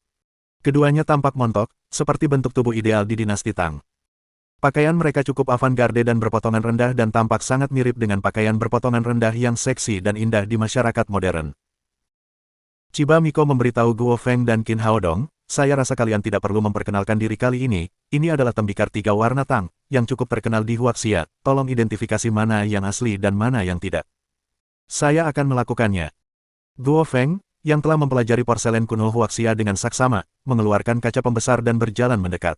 Keduanya tampak montok, seperti bentuk tubuh ideal di dinasti Tang. Pakaian mereka cukup avant-garde dan berpotongan rendah dan tampak sangat mirip dengan pakaian berpotongan rendah yang seksi dan indah di masyarakat modern. Chiba Miko memberitahu Guo Feng dan Qin Haodong, saya rasa kalian tidak perlu memperkenalkan diri kali ini adalah tembikar 3 warna Tang, yang cukup terkenal di Huaxia, tolong identifikasi mana yang asli dan mana yang tidak. Saya akan melakukannya. Guo Feng, yang telah mempelajari porselen kuno Huaxia dengan saksama, mengeluarkan kaca pembesar dan berjalan mendekat.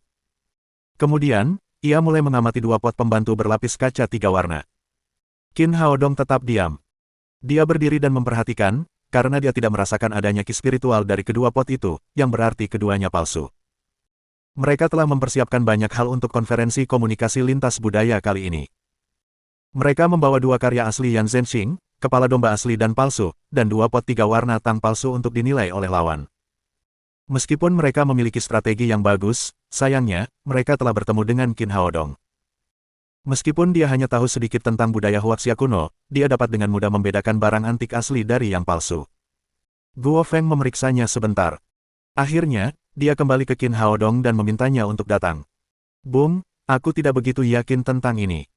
Kemudian, ia mulai mengamati 2 pot pembantu berlapis kaca 3 warna. Qin Haodong tetap diam. Dia berdiri dan memperhatikan, karena dia tidak merasakan adanya ki spiritual dari kedua pot itu, yang berarti keduanya palsu. Mereka telah mempersiapkan banyak hal untuk konferensi komunikasi lintas budaya kali ini. Mereka membawa 2 karya asli Yan Zhenxing, kepala domba asli dan palsu, dan 2 pot 3 warna Tang palsu untuk dinilai oleh lawan. Meskipun mereka memiliki strategi yang bagus, sayangnya, mereka telah bertemu dengan Qin Haodong. Meskipun dia hanya tahu sedikit tentang budaya Huaxia kuno, dia dapat dengan mudah membedakan barang antik asli dari yang palsu. Guo Feng memeriksanya sebentar. Akhirnya, dia kembali ke Qin Haodong dan memintanya untuk datang. Bung, aku tidak begitu yakin tentang ini.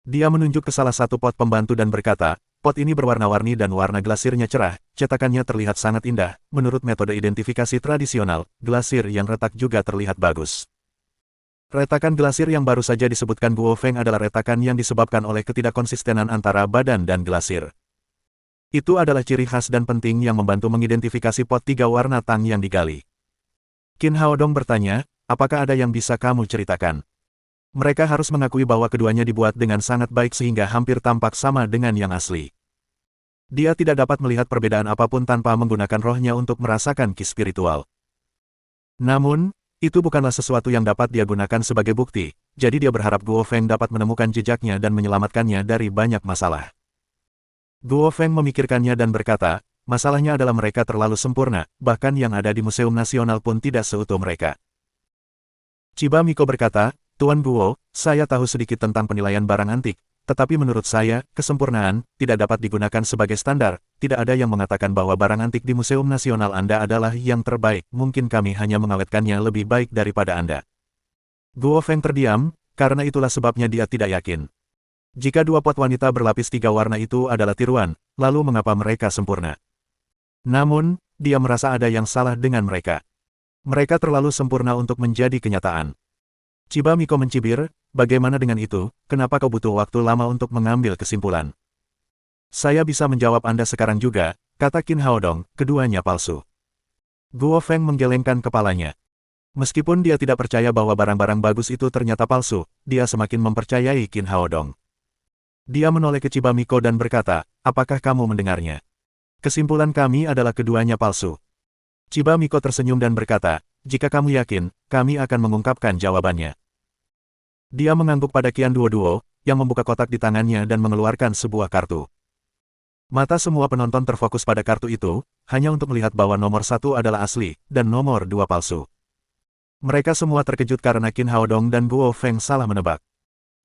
Dia menunjuk ke salah satu pot pembantu dan berkata, pot ini berwarna-warni dan warna glasirnya cerah, cetakannya terlihat sangat indah, menurut metode identifikasi tradisional, glasir yang retak juga terlihat bagus. Retakan glasir yang baru saja disebutkan Guo Feng adalah retakan yang disebabkan oleh ketidakkonsistenan antara badan dan glasir. Itu adalah ciri khas dan penting yang membantu mengidentifikasi pot 3 warna Tang yang digali. Qin Haodong bertanya, apakah ada yang bisa kamu ceritakan? Mereka harus mengakui bahwa keduanya dibuat dengan sangat baik sehingga hampir tampak sama dengan yang asli. Dia tidak dapat melihat perbedaan apapun tanpa menggunakan rohnya untuk merasakan ki spiritual. Namun, itu bukanlah sesuatu yang dapat dia gunakan sebagai bukti, jadi dia berharap Guo Feng dapat menemukan jejaknya dan menyelamatkannya dari banyak masalah. Guo Feng memikirkannya dan berkata, masalahnya adalah mereka terlalu sempurna, bahkan yang ada di Museum Nasional pun tidak seutuh mereka. Chiba Miko berkata, Tuan Guo, saya tahu sedikit tentang penilaian barang antik, tetapi menurut saya, kesempurnaan tidak dapat digunakan sebagai standar. Tidak ada yang mengatakan bahwa barang antik di Museum Nasional Anda adalah yang terbaik, mungkin kami hanya mengawetkannya lebih baik daripada Anda. Guo Feng terdiam, karena itulah sebabnya dia tidak yakin. Jika 2 pot wanita berlapis 3 warna itu adalah tiruan, lalu mengapa mereka sempurna? Namun, dia merasa ada yang salah dengan mereka. Mereka terlalu sempurna untuk menjadi kenyataan. Chiba Miko mencibir, bagaimana dengan itu, kenapa kau butuh waktu lama untuk mengambil kesimpulan? Saya bisa menjawab Anda sekarang juga, kata Qin Haodong, keduanya palsu. Guo Feng menggelengkan kepalanya. Meskipun dia tidak percaya bahwa barang-barang bagus itu ternyata palsu, dia semakin mempercayai Qin Haodong. Dia menoleh ke Chiba Miko dan berkata, apakah kamu mendengarnya? Kesimpulan kami adalah keduanya palsu. Chiba Miko tersenyum dan berkata, jika kamu yakin, kami akan mengungkapkan jawabannya. Dia mengangguk pada Qian Duo, yang membuka kotak di tangannya dan mengeluarkan sebuah kartu. Mata semua penonton terfokus pada kartu itu, hanya untuk melihat bahwa nomor 1 adalah asli, dan nomor 2 palsu. Mereka semua terkejut karena Qin Haodong dan Guo Feng salah menebak.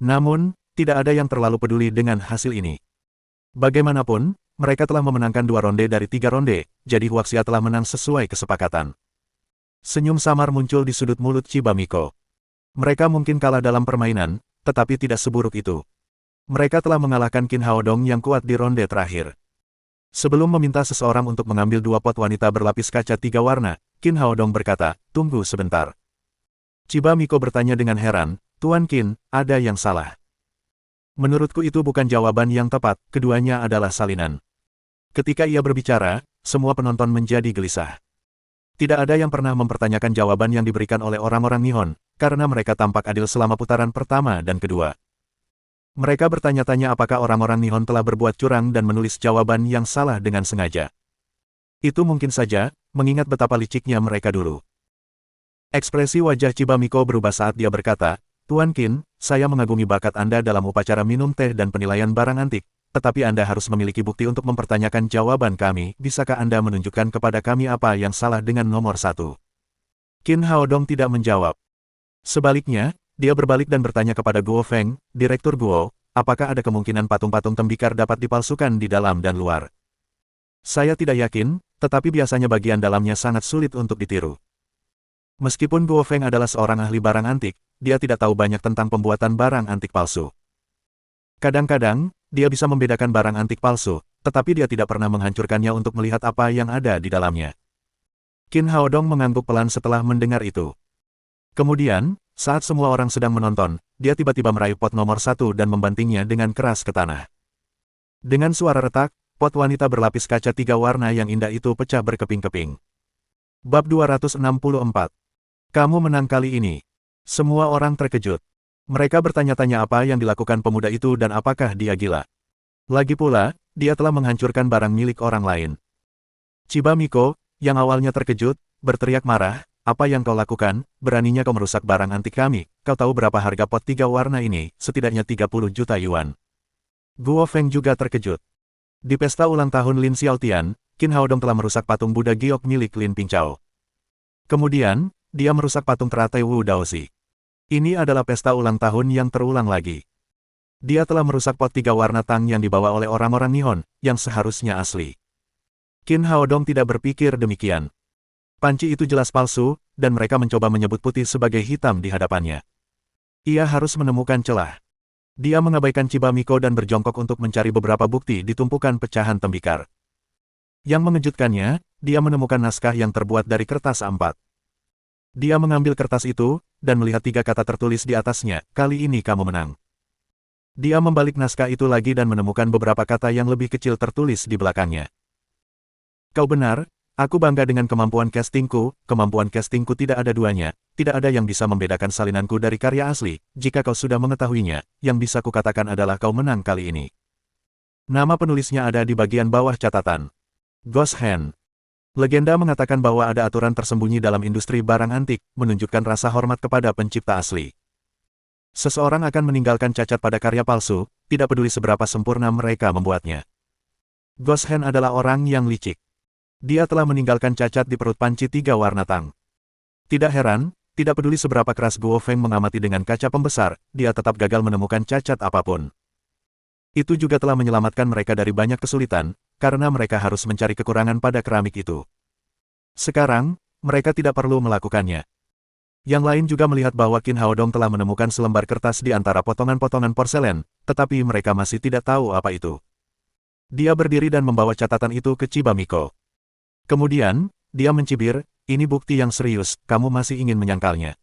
Namun, tidak ada yang terlalu peduli dengan hasil ini. Bagaimanapun, mereka telah memenangkan 2 ronde dari 3 ronde, jadi Huaxia telah menang sesuai kesepakatan. Senyum samar muncul di sudut mulut Chiba Miko. Mereka mungkin kalah dalam permainan, tetapi tidak seburuk itu. Mereka telah mengalahkan Qin Haodong yang kuat di ronde terakhir. Sebelum meminta seseorang untuk mengambil 2 pot wanita berlapis kaca 3 warna, Qin Haodong berkata, tunggu sebentar. Chiba Miko bertanya dengan heran, Tuan Qin, ada yang salah. Menurutku itu bukan jawaban yang tepat, keduanya adalah salinan. Ketika ia berbicara, semua penonton menjadi gelisah. Tidak ada yang pernah mempertanyakan jawaban yang diberikan oleh orang-orang Nihon, karena mereka tampak adil selama putaran pertama dan kedua. Mereka bertanya-tanya apakah orang-orang Nihon telah berbuat curang dan menulis jawaban yang salah dengan sengaja. Itu mungkin saja, mengingat betapa liciknya mereka dulu. Ekspresi wajah Chiba Miko berubah saat dia berkata, Tuan Qin, saya mengagumi bakat Anda dalam upacara minum teh dan penilaian barang antik, tetapi Anda harus memiliki bukti untuk mempertanyakan jawaban kami. Bisakah Anda menunjukkan kepada kami apa yang salah dengan nomor 1? Qin Haodong tidak menjawab. Sebaliknya, dia berbalik dan bertanya kepada Guo Feng, Direktur Guo, apakah ada kemungkinan patung-patung tembikar dapat dipalsukan di dalam dan luar? Saya tidak yakin, tetapi biasanya bagian dalamnya sangat sulit untuk ditiru. Meskipun Guo Feng adalah seorang ahli barang antik, dia tidak tahu banyak tentang pembuatan barang antik palsu. Kadang-kadang, dia bisa membedakan barang antik palsu, tetapi dia tidak pernah menghancurkannya untuk melihat apa yang ada di dalamnya. Qin Haodong mengangguk pelan setelah mendengar itu. Kemudian, saat semua orang sedang menonton, dia tiba-tiba meraih pot nomor 1 dan membantingnya dengan keras ke tanah. Dengan suara retak, pot wanita berlapis kaca 3 warna yang indah itu pecah berkeping-keping. Bab 264. Kamu menang kali ini. Semua orang terkejut. Mereka bertanya-tanya apa yang dilakukan pemuda itu dan apakah dia gila. Lagi pula, dia telah menghancurkan barang milik orang lain. Chiba Miko, yang awalnya terkejut, berteriak marah, apa yang kau lakukan, beraninya kau merusak barang antik kami, kau tahu berapa harga pot 3 warna ini, setidaknya 30 juta yuan. Guo Feng juga terkejut. Di pesta ulang tahun Lin Xiaotian, Qin Haodong telah merusak patung Buddha giok milik Lin Pingchao. Kemudian, dia merusak patung teratai Wu Daoxi. Ini adalah pesta ulang tahun yang terulang lagi. Dia telah merusak pot 3 warna tang yang dibawa oleh orang-orang Nihon, yang seharusnya asli. Qin Haodong tidak berpikir demikian. Panci itu jelas palsu, dan mereka mencoba menyebut putih sebagai hitam di hadapannya. Ia harus menemukan celah. Dia mengabaikan Chiba Miko dan berjongkok untuk mencari beberapa bukti di tumpukan pecahan tembikar. Yang mengejutkannya, dia menemukan naskah yang terbuat dari kertas A4. Dia mengambil kertas itu, dan melihat 3 kata tertulis di atasnya, kali ini kamu menang. Dia membalik naskah itu lagi dan menemukan beberapa kata yang lebih kecil tertulis di belakangnya. Kau benar, aku bangga dengan kemampuan castingku tidak ada duanya, tidak ada yang bisa membedakan salinanku dari karya asli, jika kau sudah mengetahuinya, yang bisa kukatakan adalah kau menang kali ini. Nama penulisnya ada di bagian bawah catatan. Ghost Hand. Legenda mengatakan bahwa ada aturan tersembunyi dalam industri barang antik, menunjukkan rasa hormat kepada pencipta asli. Seseorang akan meninggalkan cacat pada karya palsu, tidak peduli seberapa sempurna mereka membuatnya. Ghost Hand adalah orang yang licik. Dia telah meninggalkan cacat di perut panci 3 warna tang. Tidak heran, tidak peduli seberapa keras Guo Feng mengamati dengan kaca pembesar, dia tetap gagal menemukan cacat apapun. Itu juga telah menyelamatkan mereka dari banyak kesulitan, karena mereka harus mencari kekurangan pada keramik itu. Sekarang, mereka tidak perlu melakukannya. Yang lain juga melihat bahwa Qin Haodong telah menemukan selembar kertas di antara potongan-potongan porselen, tetapi mereka masih tidak tahu apa itu. Dia berdiri dan membawa catatan itu ke Chiba Miko. Kemudian, dia mencibir, ini bukti yang serius, kamu masih ingin menyangkalnya.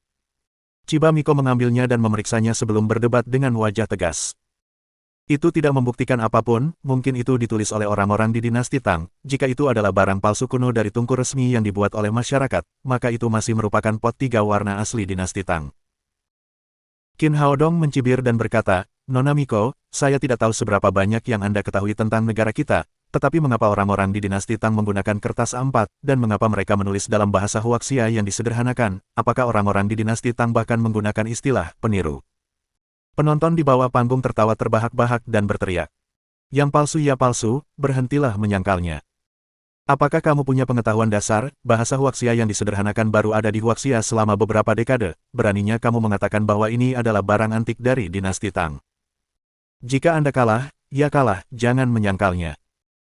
Chiba Miko mengambilnya dan memeriksanya sebelum berdebat dengan wajah tegas. Itu tidak membuktikan apapun, mungkin itu ditulis oleh orang-orang di dinasti Tang, jika itu adalah barang palsu kuno dari tungku resmi yang dibuat oleh masyarakat, maka itu masih merupakan pot 3 warna asli dinasti Tang. Qin Haodong mencibir dan berkata, Nona Miko, saya tidak tahu seberapa banyak yang Anda ketahui tentang negara kita, tetapi mengapa orang-orang di dinasti Tang menggunakan kertas A4, dan mengapa mereka menulis dalam bahasa Huaxia yang disederhanakan, apakah orang-orang di dinasti Tang bahkan menggunakan istilah peniru? Penonton di bawah panggung tertawa terbahak-bahak dan berteriak. Yang palsu ya palsu, berhentilah menyangkalnya. Apakah kamu punya pengetahuan dasar, bahasa Huaxia yang disederhanakan baru ada di Huaxia selama beberapa dekade, beraninya kamu mengatakan bahwa ini adalah barang antik dari dinasti Tang. Jika Anda kalah, ya kalah, jangan menyangkalnya.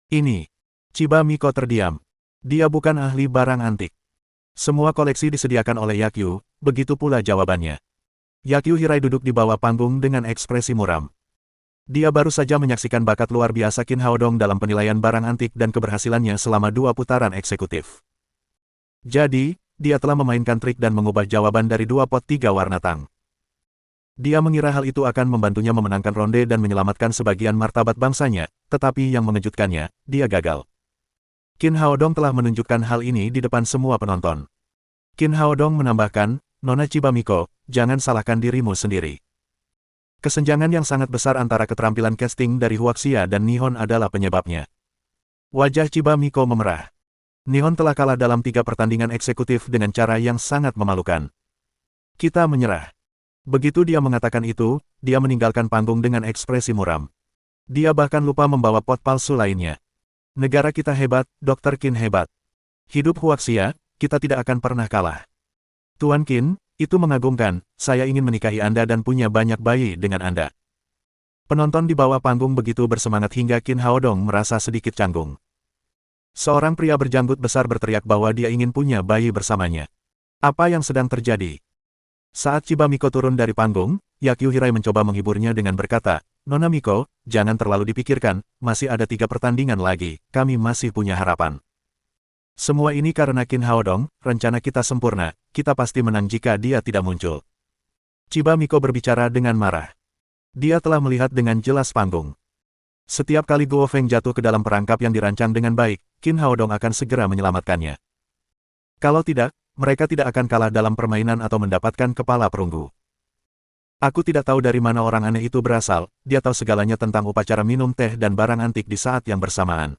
Ini. Chiba Miko terdiam. Dia bukan ahli barang antik. Semua koleksi disediakan oleh Yakyu, begitu pula jawabannya. Yakyu Hirai duduk di bawah panggung dengan ekspresi muram. Dia baru saja menyaksikan bakat luar biasa Qin Haodong dalam penilaian barang antik dan keberhasilannya selama 2 putaran eksekutif. Jadi, dia telah memainkan trik dan mengubah jawaban dari 2 pot 3 warna tang. Dia mengira hal itu akan membantunya memenangkan ronde dan menyelamatkan sebagian martabat bangsanya, tetapi yang mengejutkannya, dia gagal. Qin Haodong telah menunjukkan hal ini di depan semua penonton. Qin Haodong menambahkan, Nona Chiba Miko, jangan salahkan dirimu sendiri. Kesenjangan yang sangat besar antara keterampilan casting dari Huaxia dan Nihon adalah penyebabnya. Wajah Chiba Miko memerah. Nihon telah kalah dalam 3 pertandingan eksekutif dengan cara yang sangat memalukan. Kita menyerah. Begitu dia mengatakan itu, dia meninggalkan panggung dengan ekspresi muram. Dia bahkan lupa membawa pot palsu lainnya. Negara kita hebat, Dr. Qin hebat. Hidup Huaxia, kita tidak akan pernah kalah. Tuan Qin, itu mengagumkan, saya ingin menikahi Anda dan punya banyak bayi dengan Anda. Penonton di bawah panggung begitu bersemangat hingga Qin Haodong merasa sedikit canggung. Seorang pria berjanggut besar berteriak bahwa dia ingin punya bayi bersamanya. Apa yang sedang terjadi? Saat Chiba Miko turun dari panggung, Yakyu Hirai mencoba menghiburnya dengan berkata, Nona Miko, jangan terlalu dipikirkan, masih ada 3 pertandingan lagi, kami masih punya harapan. Semua ini karena Qin Haodong, rencana kita sempurna, kita pasti menang jika dia tidak muncul. Chiba Miko berbicara dengan marah. Dia telah melihat dengan jelas panggung. Setiap kali Guo Feng jatuh ke dalam perangkap yang dirancang dengan baik, Qin Haodong akan segera menyelamatkannya. Kalau tidak, mereka tidak akan kalah dalam permainan atau mendapatkan kepala perunggu. Aku tidak tahu dari mana orang aneh itu berasal, dia tahu segalanya tentang upacara minum teh dan barang antik di saat yang bersamaan.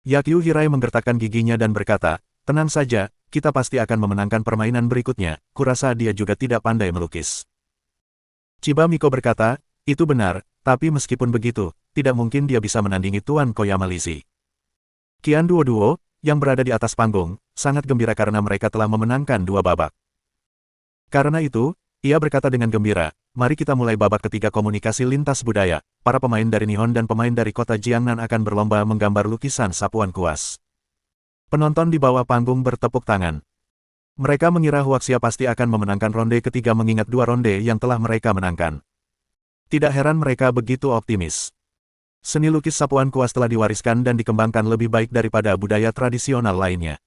Yakyu Hirai menggertakkan giginya dan berkata, tenang saja, kita pasti akan memenangkan permainan berikutnya, kurasa dia juga tidak pandai melukis. Chiba Miko berkata, itu benar, tapi meskipun begitu, tidak mungkin dia bisa menandingi Tuan Koyama Lizzie. Qian Duo, yang berada di atas panggung, sangat gembira karena mereka telah memenangkan 2 babak. Karena itu, ia berkata dengan gembira, mari kita mulai babak ketiga komunikasi lintas budaya. Para pemain dari Nihon dan pemain dari kota Jiangnan akan berlomba menggambar lukisan sapuan kuas. Penonton di bawah panggung bertepuk tangan. Mereka mengira Huaxia pasti akan memenangkan ronde ketiga mengingat 2 ronde yang telah mereka menangkan. Tidak heran mereka begitu optimis. Seni lukis sapuan kuas telah diwariskan dan dikembangkan lebih baik daripada budaya tradisional lainnya.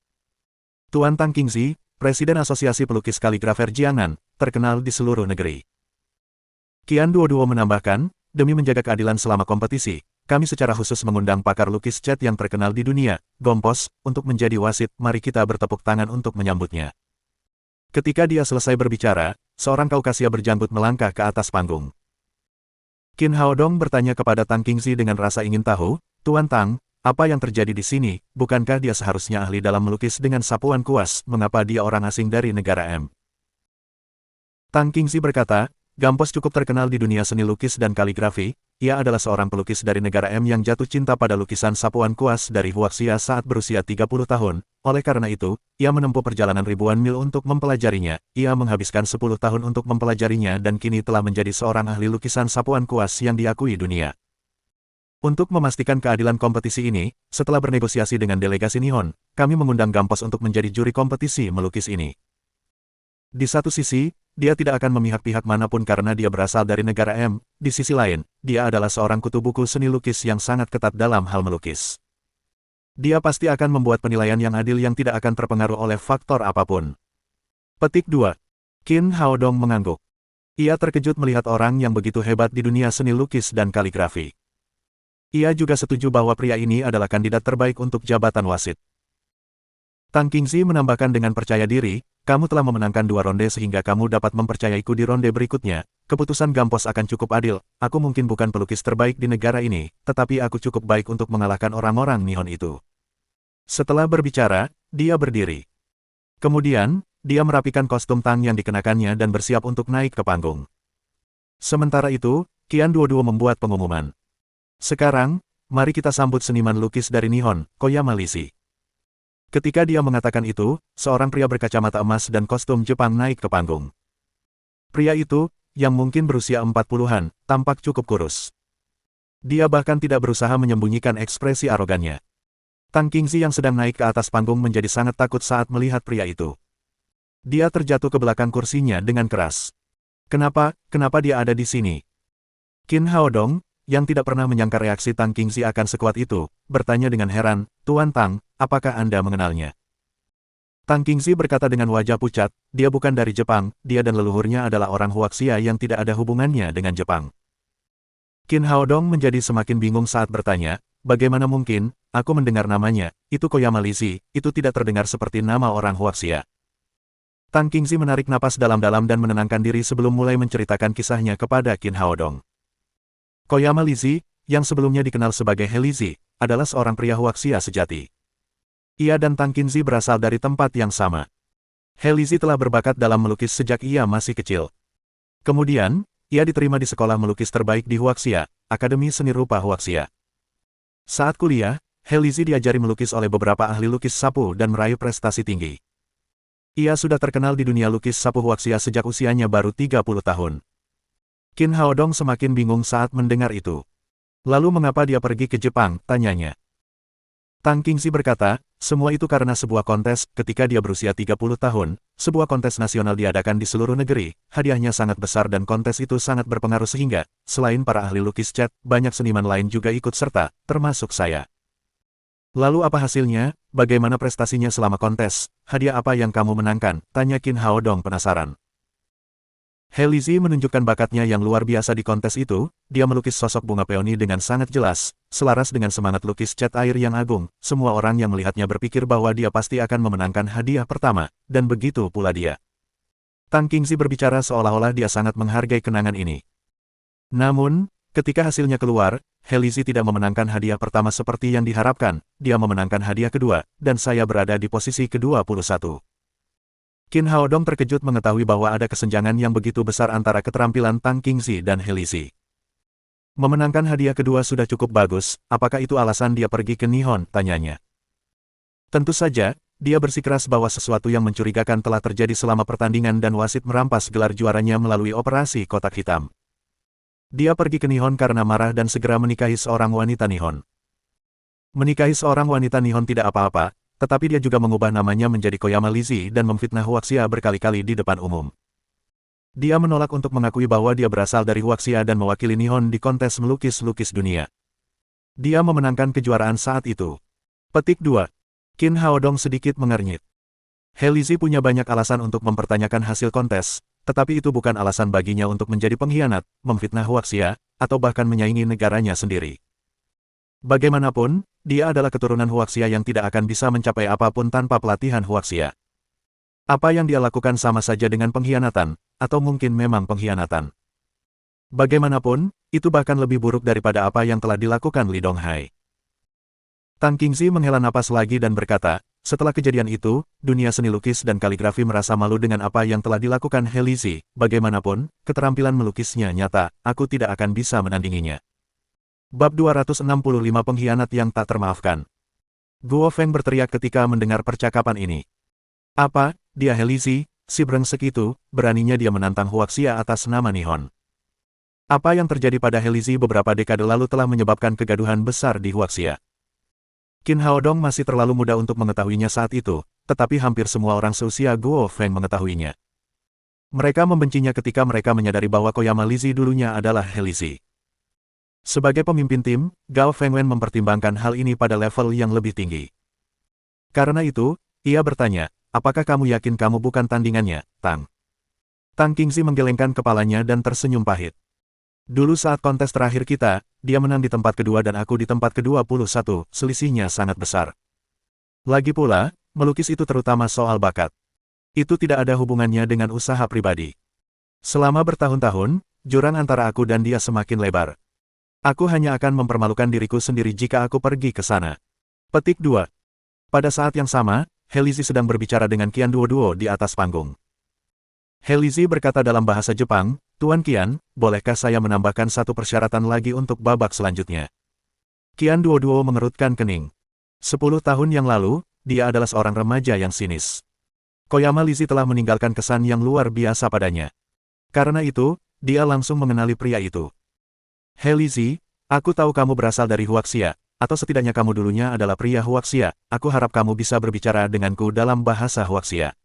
Tuan Tang Qingzi, Presiden Asosiasi Pelukis Kaligrafer Jiangnan, terkenal di seluruh negeri. Qian Duo menambahkan, demi menjaga keadilan selama kompetisi, kami secara khusus mengundang pakar lukis cat yang terkenal di dunia, Gompos, untuk menjadi wasit, mari kita bertepuk tangan untuk menyambutnya. Ketika dia selesai berbicara, seorang Kaukasia berjanggut melangkah ke atas panggung. Qin Haodong bertanya kepada Tang Qingzi dengan rasa ingin tahu, Tuan Tang, apa yang terjadi di sini, bukankah dia seharusnya ahli dalam melukis dengan sapuan kuas, mengapa dia orang asing dari negara M? Tang Qingzi berkata, Gompos cukup terkenal di dunia seni lukis dan kaligrafi, ia adalah seorang pelukis dari negara M yang jatuh cinta pada lukisan sapuan kuas dari Huaxia saat berusia 30 tahun, oleh karena itu, ia menempuh perjalanan ribuan mil untuk mempelajarinya, ia menghabiskan 10 tahun untuk mempelajarinya dan kini telah menjadi seorang ahli lukisan sapuan kuas yang diakui dunia. Untuk memastikan keadilan kompetisi ini, setelah bernegosiasi dengan delegasi Nihon, kami mengundang Gompos untuk menjadi juri kompetisi melukis ini. Di satu sisi, dia tidak akan memihak pihak manapun karena dia berasal dari negara M, di sisi lain, dia adalah seorang kutu buku seni lukis yang sangat ketat dalam hal melukis. Dia pasti akan membuat penilaian yang adil yang tidak akan terpengaruh oleh faktor apapun. Petik 2. Qin Haodong mengangguk. Ia terkejut melihat orang yang begitu hebat di dunia seni lukis dan kaligrafi. Ia juga setuju bahwa pria ini adalah kandidat terbaik untuk jabatan wasit. Tang Qingzi menambahkan dengan percaya diri, kamu telah memenangkan 2 ronde sehingga kamu dapat mempercayaiku di ronde berikutnya. Keputusan Gompos akan cukup adil, aku mungkin bukan pelukis terbaik di negara ini, tetapi aku cukup baik untuk mengalahkan orang-orang Nihon itu. Setelah berbicara, dia berdiri. Kemudian, dia merapikan kostum Tang yang dikenakannya dan bersiap untuk naik ke panggung. Sementara itu, Qian Duo membuat pengumuman. Sekarang, mari kita sambut seniman lukis dari Nihon, Koyama Lizzie. Ketika dia mengatakan itu, seorang pria berkacamata emas dan kostum Jepang naik ke panggung. Pria itu, yang mungkin berusia 40-an, tampak cukup kurus. Dia bahkan tidak berusaha menyembunyikan ekspresi arogannya. Tang Qingzi yang sedang naik ke atas panggung menjadi sangat takut saat melihat pria itu. Dia terjatuh ke belakang kursinya dengan keras. Kenapa dia ada di sini? Qin Haodong, yang tidak pernah menyangka reaksi Tang Qingzi akan sekuat itu, bertanya dengan heran, Tuan Tang, apakah Anda mengenalnya? Tang Qingzi berkata dengan wajah pucat, dia bukan dari Jepang, dia dan leluhurnya adalah orang Huaxia yang tidak ada hubungannya dengan Jepang. Qin Haodong menjadi semakin bingung saat bertanya, bagaimana mungkin, aku mendengar namanya, itu Koyama Lizzie, itu tidak terdengar seperti nama orang Huaxia. Tang Qingzi menarik napas dalam-dalam dan menenangkan diri sebelum mulai menceritakan kisahnya kepada Qin Haodong. Koyama Lizzie, yang sebelumnya dikenal sebagai He Lizzie, adalah seorang pria Huaxia sejati. Ia dan Tang Qingzi berasal dari tempat yang sama. He Lizzie telah berbakat dalam melukis sejak ia masih kecil. Kemudian, ia diterima di sekolah melukis terbaik di Huaxia, Akademi Seni Rupa Huaxia. Saat kuliah, He Lizzie diajari melukis oleh beberapa ahli lukis sapu dan meraih prestasi tinggi. Ia sudah terkenal di dunia lukis sapu huaxia sejak usianya baru 30 tahun. Qin Haodong semakin bingung saat mendengar itu. Lalu mengapa dia pergi ke Jepang, tanyanya. Tang Qingxi berkata, semua itu karena sebuah kontes. Ketika dia berusia 30 tahun, sebuah kontes nasional diadakan di seluruh negeri, hadiahnya sangat besar dan kontes itu sangat berpengaruh sehingga, selain para ahli lukis cat, banyak seniman lain juga ikut serta, termasuk saya. Lalu apa hasilnya? Bagaimana prestasinya selama kontes? Hadiah apa yang kamu menangkan? Tanya Qin Haodong penasaran. He Lizhi menunjukkan bakatnya yang luar biasa di kontes itu. Dia melukis sosok bunga peoni dengan sangat jelas, selaras dengan semangat lukis cat air yang agung. Semua orang yang melihatnya berpikir bahwa dia pasti akan memenangkan hadiah pertama, dan begitu pula dia. Tang Qingxi berbicara seolah-olah dia sangat menghargai kenangan ini. Namun, ketika hasilnya keluar, He Lizhi tidak memenangkan hadiah pertama seperti yang diharapkan. Dia memenangkan hadiah kedua, dan saya berada di posisi ke-21. Qin Haodong terkejut mengetahui bahwa ada kesenjangan yang begitu besar antara keterampilan Tang Qingxi dan He Lizhi. Memenangkan hadiah kedua sudah cukup bagus, apakah itu alasan dia pergi ke Nihon? Tanyanya. Tentu saja, dia bersikeras bahwa sesuatu yang mencurigakan telah terjadi selama pertandingan dan wasit merampas gelar juaranya melalui operasi kotak hitam. Dia pergi ke Nihon karena marah dan segera menikahi seorang wanita Nihon. Menikahi seorang wanita Nihon tidak apa-apa, tetapi dia juga mengubah namanya menjadi Koyama Lizhi dan memfitnah Huaxia berkali-kali di depan umum. Dia menolak untuk mengakui bahwa dia berasal dari Huaxia dan mewakili Nihon di kontes melukis-lukis dunia. Dia memenangkan kejuaraan saat itu. Petik 2. Qin Haodong sedikit mengernyit. He Lizhi punya banyak alasan untuk mempertanyakan hasil kontes, tetapi itu bukan alasan baginya untuk menjadi pengkhianat, memfitnah Huaxia, atau bahkan menyaingi negaranya sendiri. Bagaimanapun, dia adalah keturunan Huaxia yang tidak akan bisa mencapai apapun tanpa pelatihan Huaxia. Apa yang dia lakukan sama saja dengan pengkhianatan, atau mungkin memang pengkhianatan. Bagaimanapun, itu bahkan lebih buruk daripada apa yang telah dilakukan Li Donghai. Tang Qingxi menghela napas lagi dan berkata, setelah kejadian itu, dunia seni lukis dan kaligrafi merasa malu dengan apa yang telah dilakukan He Lizhi. Bagaimanapun, keterampilan melukisnya nyata, aku tidak akan bisa menandinginya. Bab 265 Pengkhianat yang tak termaafkan. Guo Feng berteriak ketika mendengar percakapan ini. Apa, dia He Lizhi, si brengsek itu, beraninya dia menantang Huaxia atas nama Nihon. Apa yang terjadi pada He Lizhi beberapa dekade lalu telah menyebabkan kegaduhan besar di Huaxia. Qin Haodong masih terlalu muda untuk mengetahuinya saat itu, tetapi hampir semua orang seusia Guo Feng mengetahuinya. Mereka membencinya ketika mereka menyadari bahwa Koyama Lizhi dulunya adalah He Lizhi. Sebagai pemimpin tim, Gao Fengwen mempertimbangkan hal ini pada level yang lebih tinggi. Karena itu, ia bertanya, apakah kamu yakin kamu bukan tandingannya, Tang? Tang Qingxi menggelengkan kepalanya dan tersenyum pahit. Dulu saat kontes terakhir kita, dia menang di tempat kedua dan aku di tempat ke-21, selisihnya sangat besar. Lagi pula, melukis itu terutama soal bakat. Itu tidak ada hubungannya dengan usaha pribadi. Selama bertahun-tahun, jurang antara aku dan dia semakin lebar. Aku hanya akan mempermalukan diriku sendiri jika aku pergi ke sana. Petik 2. Pada saat yang sama, He Lizhi sedang berbicara dengan Qian Duoduo di atas panggung. He Lizhi berkata dalam bahasa Jepang, Tuan Qian, bolehkah saya menambahkan satu persyaratan lagi untuk babak selanjutnya? Qian Duoduo mengerutkan kening. 10 tahun yang lalu, dia adalah seorang remaja yang sinis. Koyama Lizhi telah meninggalkan kesan yang luar biasa padanya. Karena itu, dia langsung mengenali pria itu. He Lizhi, aku tahu kamu berasal dari Huaxia, atau setidaknya kamu dulunya adalah pria Huaxia. Aku harap kamu bisa berbicara denganku dalam bahasa Huaxia.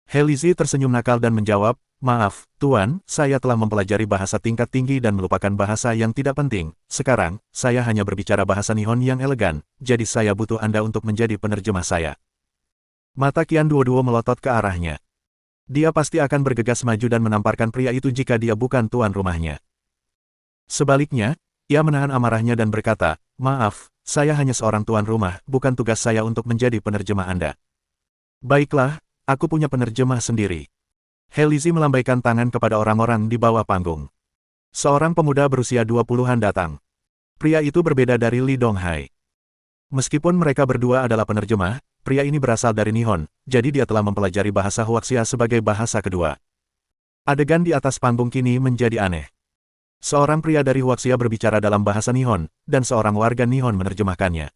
He Lizhi tersenyum nakal dan menjawab, maaf, Tuan, saya telah mempelajari bahasa tingkat tinggi dan melupakan bahasa yang tidak penting. Sekarang, saya hanya berbicara bahasa Nihon yang elegan, jadi saya butuh Anda untuk menjadi penerjemah saya. Mata Qian Duoduo melotot ke arahnya. Dia pasti akan bergegas maju dan menamparkan pria itu jika dia bukan tuan rumahnya. Sebaliknya, ia menahan amarahnya dan berkata, maaf, saya hanya seorang tuan rumah, bukan tugas saya untuk menjadi penerjemah Anda. Baiklah, aku punya penerjemah sendiri. He Lizhi melambaikan tangan kepada orang-orang di bawah panggung. Seorang pemuda berusia 20-an datang. Pria itu berbeda dari Li Donghai. Meskipun mereka berdua adalah penerjemah, pria ini berasal dari Nihon, jadi dia telah mempelajari bahasa Huaxia sebagai bahasa kedua. Adegan di atas panggung kini menjadi aneh. Seorang pria dari Huaxia berbicara dalam bahasa Nihon, dan seorang warga Nihon menerjemahkannya.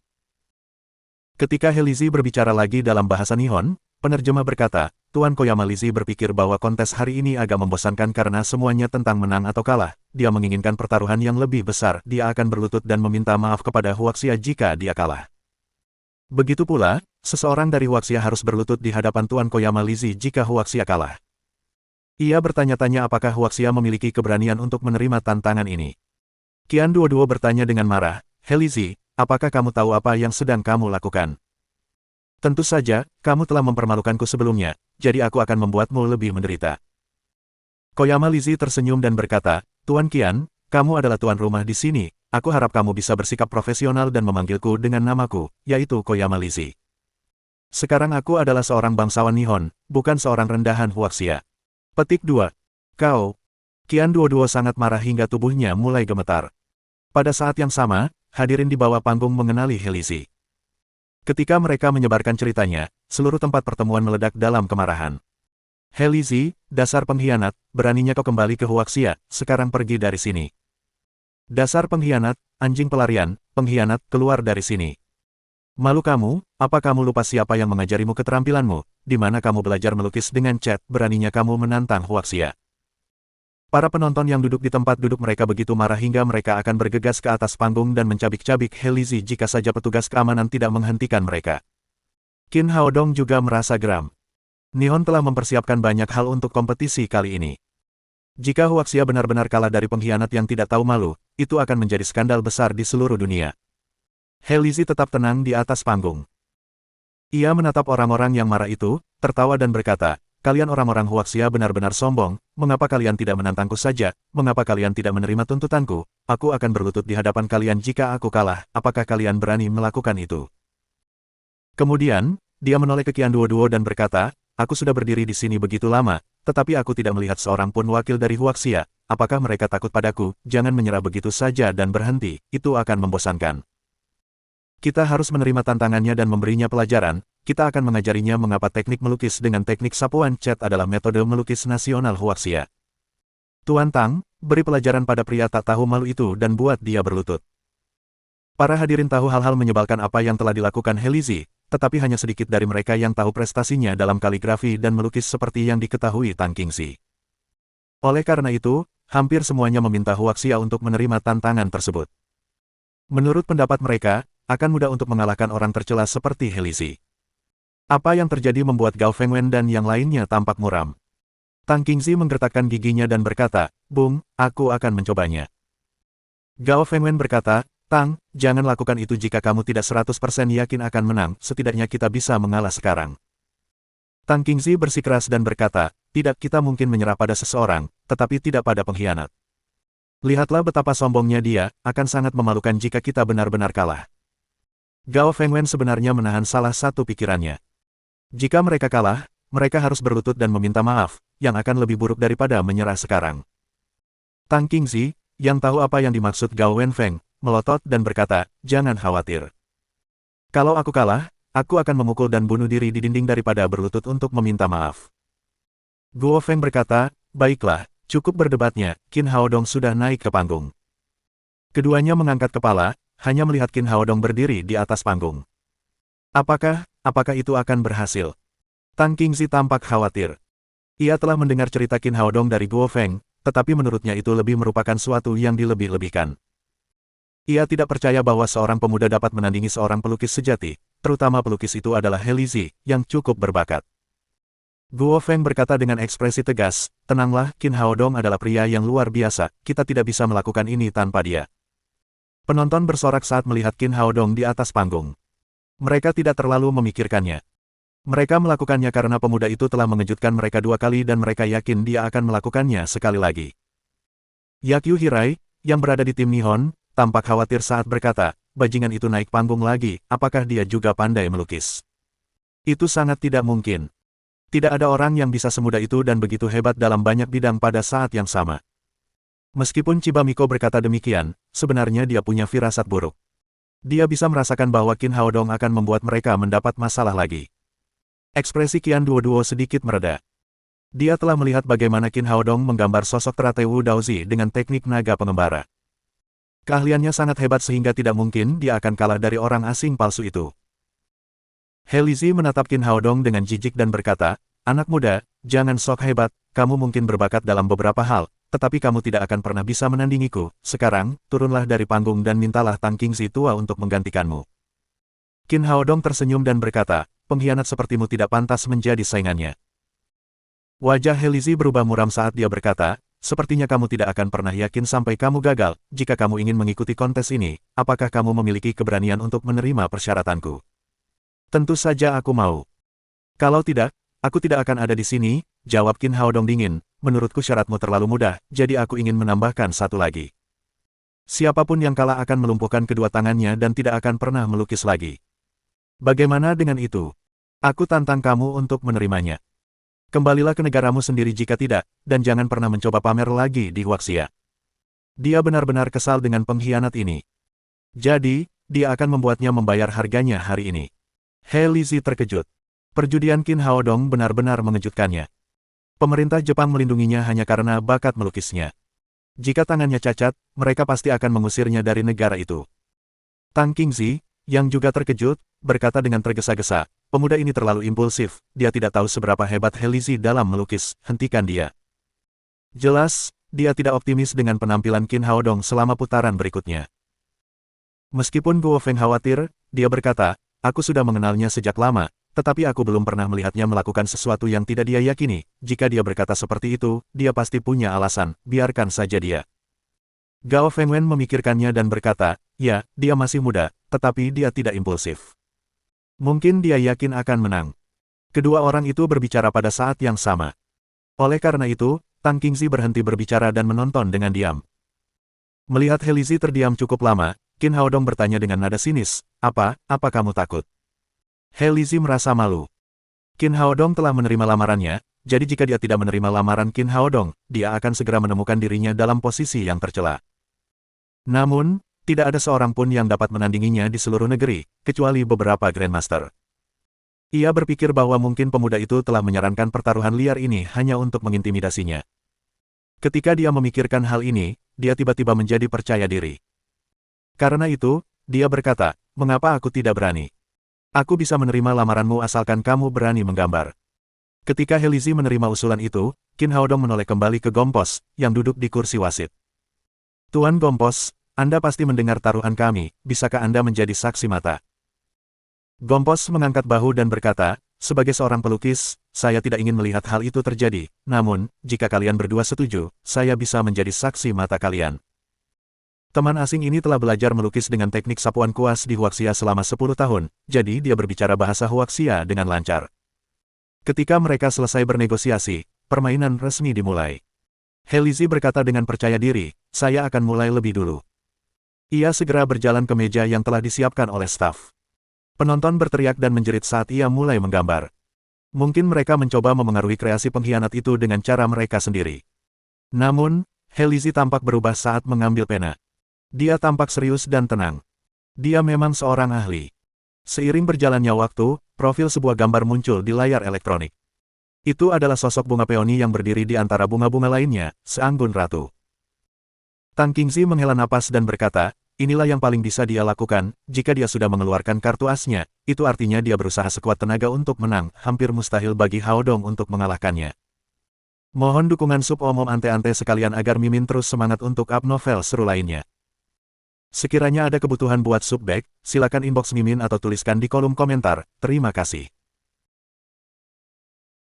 Ketika He Lizhi berbicara lagi dalam bahasa Nihon, Penerjemah berkata, Tuan Koyama Lizzie berpikir bahwa kontes hari ini agak membosankan karena semuanya tentang menang atau kalah. Dia menginginkan pertaruhan yang lebih besar. Dia akan berlutut dan meminta maaf kepada Huaxia jika dia kalah. Begitu pula, seseorang dari Huaxia harus berlutut di hadapan Tuan Koyama Lizzie jika Huaxia kalah. Ia bertanya-tanya apakah Huaxia memiliki keberanian untuk menerima tantangan ini. Qian Duoduo bertanya dengan marah, "He Lizzie, apakah kamu tahu apa yang sedang kamu lakukan? Tentu saja, kamu telah mempermalukanku sebelumnya, jadi aku akan membuatmu lebih menderita." Koyama Lizzie tersenyum dan berkata, "Tuan Qian, kamu adalah tuan rumah di sini, aku harap kamu bisa bersikap profesional dan memanggilku dengan namaku, yaitu Koyama Lizzie. Sekarang aku adalah seorang bangsawan Nihon, bukan seorang rendahan Huaxia." Petik 2. Kau. Qian Duoduo sangat marah hingga tubuhnya mulai gemetar. Pada saat yang sama, hadirin di bawah panggung mengenali He Lizzie. Ketika mereka menyebarkan ceritanya, seluruh tempat pertemuan meledak dalam kemarahan. "He Lizzie, dasar pengkhianat, beraninya kau kembali ke Huaxia, sekarang pergi dari sini. Dasar pengkhianat, anjing pelarian, pengkhianat, keluar dari sini. Malu kamu, apa kamu lupa siapa yang mengajarimu keterampilanmu, di mana kamu belajar melukis dengan cat, beraninya kamu menantang Huaxia." Para penonton yang duduk di tempat duduk mereka begitu marah hingga mereka akan bergegas ke atas panggung dan mencabik-cabik He Lizzie jika saja petugas keamanan tidak menghentikan mereka. Qin Haodong juga merasa geram. Nihon telah mempersiapkan banyak hal untuk kompetisi kali ini. Jika Huaxia benar-benar kalah dari pengkhianat yang tidak tahu malu, itu akan menjadi skandal besar di seluruh dunia. He Lizzie tetap tenang di atas panggung. Ia menatap orang-orang yang marah itu, tertawa dan berkata, "Kalian orang-orang Huaxia benar-benar sombong, mengapa kalian tidak menantangku saja, mengapa kalian tidak menerima tuntutanku, aku akan berlutut di hadapan kalian jika aku kalah, apakah kalian berani melakukan itu?" Kemudian, dia menoleh ke Qian Duoduo dan berkata, "Aku sudah berdiri di sini begitu lama, tetapi aku tidak melihat seorang pun wakil dari Huaxia, apakah mereka takut padaku, jangan menyerah begitu saja dan berhenti, itu akan membosankan. Kita harus menerima tantangannya dan memberinya pelajaran. Kita akan mengajarinya mengapa teknik melukis dengan teknik sapuan cat adalah metode melukis nasional Huaxia. Tuan Tang, beri pelajaran pada pria tak tahu malu itu dan buat dia berlutut." Para hadirin tahu hal-hal menyebalkan apa yang telah dilakukan He Lizzie, tetapi hanya sedikit dari mereka yang tahu prestasinya dalam kaligrafi dan melukis seperti yang diketahui Tang Qingxi. Oleh karena itu, hampir semuanya meminta Huaxia untuk menerima tantangan tersebut. Menurut pendapat mereka, akan mudah untuk mengalahkan orang tercela seperti He Lizzie. Apa yang terjadi membuat Gao Fengwen dan yang lainnya tampak muram. Tang Qingxi menggertakkan giginya dan berkata, "Bung, aku akan mencobanya." Gao Fengwen berkata, "Tang, jangan lakukan itu jika kamu tidak 100% yakin akan menang, setidaknya kita bisa mengalah sekarang." Tang Qingxi bersikeras dan berkata, "Tidak, kita mungkin menyerah pada seseorang, tetapi tidak pada pengkhianat. Lihatlah betapa sombongnya dia, akan sangat memalukan jika kita benar-benar kalah." Gao Fengwen sebenarnya menahan salah satu pikirannya. Jika mereka kalah, mereka harus berlutut dan meminta maaf, yang akan lebih buruk daripada menyerah sekarang. Tang Qingxi, yang tahu apa yang dimaksud Gao Wenfeng, melotot dan berkata, "Jangan khawatir. Kalau aku kalah, aku akan memukul dan bunuh diri di dinding daripada berlutut untuk meminta maaf." Guo Feng berkata, "Baiklah, cukup berdebatnya, Qin Haodong sudah naik ke panggung." Keduanya mengangkat kepala, hanya melihat Qin Haodong berdiri di atas panggung. Apakah itu akan berhasil? Tang Qingxi tampak khawatir. Ia telah mendengar cerita Qin Haodong dari Guo Feng, tetapi menurutnya itu lebih merupakan suatu yang dilebih-lebihkan. Ia tidak percaya bahwa seorang pemuda dapat menandingi seorang pelukis sejati, terutama pelukis itu adalah He Lizzie, yang cukup berbakat. Guo Feng berkata dengan ekspresi tegas, "Tenanglah, Qin Haodong adalah pria yang luar biasa, kita tidak bisa melakukan ini tanpa dia." Penonton bersorak saat melihat Qin Haodong di atas panggung. Mereka tidak terlalu memikirkannya. Mereka melakukannya karena pemuda itu telah mengejutkan mereka 2 kali dan mereka yakin dia akan melakukannya sekali lagi. Yakyu Hirai, yang berada di tim Nihon, tampak khawatir saat berkata, "Bajingan itu naik panggung lagi, apakah dia juga pandai melukis? Itu sangat tidak mungkin. Tidak ada orang yang bisa semudah itu dan begitu hebat dalam banyak bidang pada saat yang sama." Meskipun Chiba Miko berkata demikian, sebenarnya dia punya firasat buruk. Dia bisa merasakan bahwa Qin Haodong akan membuat mereka mendapat masalah lagi. Ekspresi Qian Duoduo sedikit mereda. Dia telah melihat bagaimana Qin Haodong menggambar sosok teratai Wu Daozi dengan teknik naga pengembara. Keahliannya sangat hebat sehingga tidak mungkin dia akan kalah dari orang asing palsu itu. He Lizi menatap Qin Haodong dengan jijik dan berkata, anak muda, jangan sok hebat, kamu mungkin berbakat dalam beberapa hal, tetapi kamu tidak akan pernah bisa menandingiku. Sekarang, turunlah dari panggung dan mintalah Tang Qingzi tua untuk menggantikanmu. Qin Haodong tersenyum dan berkata, pengkhianat sepertimu tidak pantas menjadi saingannya. Wajah He Lizi berubah muram saat dia berkata, sepertinya kamu tidak akan pernah yakin sampai kamu gagal. Jika kamu ingin mengikuti kontes ini, apakah kamu memiliki keberanian untuk menerima persyaratanku? Tentu saja aku mau. Kalau tidak, aku tidak akan ada di sini, jawab Qin Haodong dingin. Menurutku syaratmu terlalu mudah, jadi aku ingin menambahkan satu lagi. Siapapun yang kalah akan melumpuhkan kedua tangannya dan tidak akan pernah melukis lagi. Bagaimana dengan itu? Aku tantang kamu untuk menerimanya. Kembalilah ke negaramu sendiri jika tidak, dan jangan pernah mencoba pamer lagi di Huaxia. Dia benar-benar kesal dengan pengkhianat ini. Jadi, dia akan membuatnya membayar harganya hari ini. He Lizi terkejut. Perjudian Qin Haodong benar-benar mengejutkannya. Pemerintah Jepang melindunginya hanya karena bakat melukisnya. Jika tangannya cacat, mereka pasti akan mengusirnya dari negara itu. Tang Qingzi, yang juga terkejut, berkata dengan tergesa-gesa, pemuda ini terlalu impulsif, dia tidak tahu seberapa hebat He Lizi dalam melukis, hentikan dia. Jelas, dia tidak optimis dengan penampilan Qin Haodong selama putaran berikutnya. Meskipun Guo Feng khawatir, dia berkata, aku sudah mengenalnya sejak lama, tetapi aku belum pernah melihatnya melakukan sesuatu yang tidak dia yakini. Jika dia berkata seperti itu, dia pasti punya alasan, biarkan saja dia. Gao Fengwen memikirkannya dan berkata, ya, dia masih muda, tetapi dia tidak impulsif. Mungkin dia yakin akan menang. Kedua orang itu berbicara pada saat yang sama. Oleh karena itu, Tang Qingzi berhenti berbicara dan menonton dengan diam. Melihat He Lizi terdiam cukup lama, Qin Haodong bertanya dengan nada sinis, apa kamu takut? He Lizi merasa malu. Qin Haodong telah menerima lamarannya, jadi jika dia tidak menerima lamaran Qin Haodong, dia akan segera menemukan dirinya dalam posisi yang tercela. Namun, tidak ada seorang pun yang dapat menandinginya di seluruh negeri, kecuali beberapa Grandmaster. Ia berpikir bahwa mungkin pemuda itu telah menyarankan pertaruhan liar ini hanya untuk mengintimidasinya. Ketika dia memikirkan hal ini, dia tiba-tiba menjadi percaya diri. Karena itu, dia berkata, mengapa aku tidak berani? Aku bisa menerima lamaranmu asalkan kamu berani menggambar. Ketika He Lizi menerima usulan itu, Qin Haodong menoleh kembali ke Gompos, yang duduk di kursi wasit. Tuan Gompos, Anda pasti mendengar taruhan kami, bisakah Anda menjadi saksi mata? Gompos mengangkat bahu dan berkata, sebagai seorang pelukis, saya tidak ingin melihat hal itu terjadi, namun, jika kalian berdua setuju, saya bisa menjadi saksi mata kalian. Teman asing ini telah belajar melukis dengan teknik sapuan kuas di Huaxia selama 10 tahun, jadi dia berbicara bahasa Huaxia dengan lancar. Ketika mereka selesai bernegosiasi, permainan resmi dimulai. He Lizi berkata dengan percaya diri, saya akan mulai lebih dulu. Ia segera berjalan ke meja yang telah disiapkan oleh staf. Penonton berteriak dan menjerit saat ia mulai menggambar. Mungkin mereka mencoba memengaruhi kreasi pengkhianat itu dengan cara mereka sendiri. Namun, He Lizi tampak berubah saat mengambil pena. Dia tampak serius dan tenang. Dia memang seorang ahli. Seiring berjalannya waktu, profil sebuah gambar muncul di layar elektronik. Itu adalah sosok bunga peoni yang berdiri di antara bunga-bunga lainnya, seanggun ratu. Tang Qingzi menghela napas dan berkata, inilah yang paling bisa dia lakukan, jika dia sudah mengeluarkan kartu asnya, itu artinya dia berusaha sekuat tenaga untuk menang, hampir mustahil bagi Haodong untuk mengalahkannya. Mohon dukungan sub-omom ante-ante sekalian agar Mimin terus semangat untuk up novel seru lainnya. Sekiranya ada kebutuhan buat subback, silakan inbox Mimin atau tuliskan di kolom komentar. Terima kasih.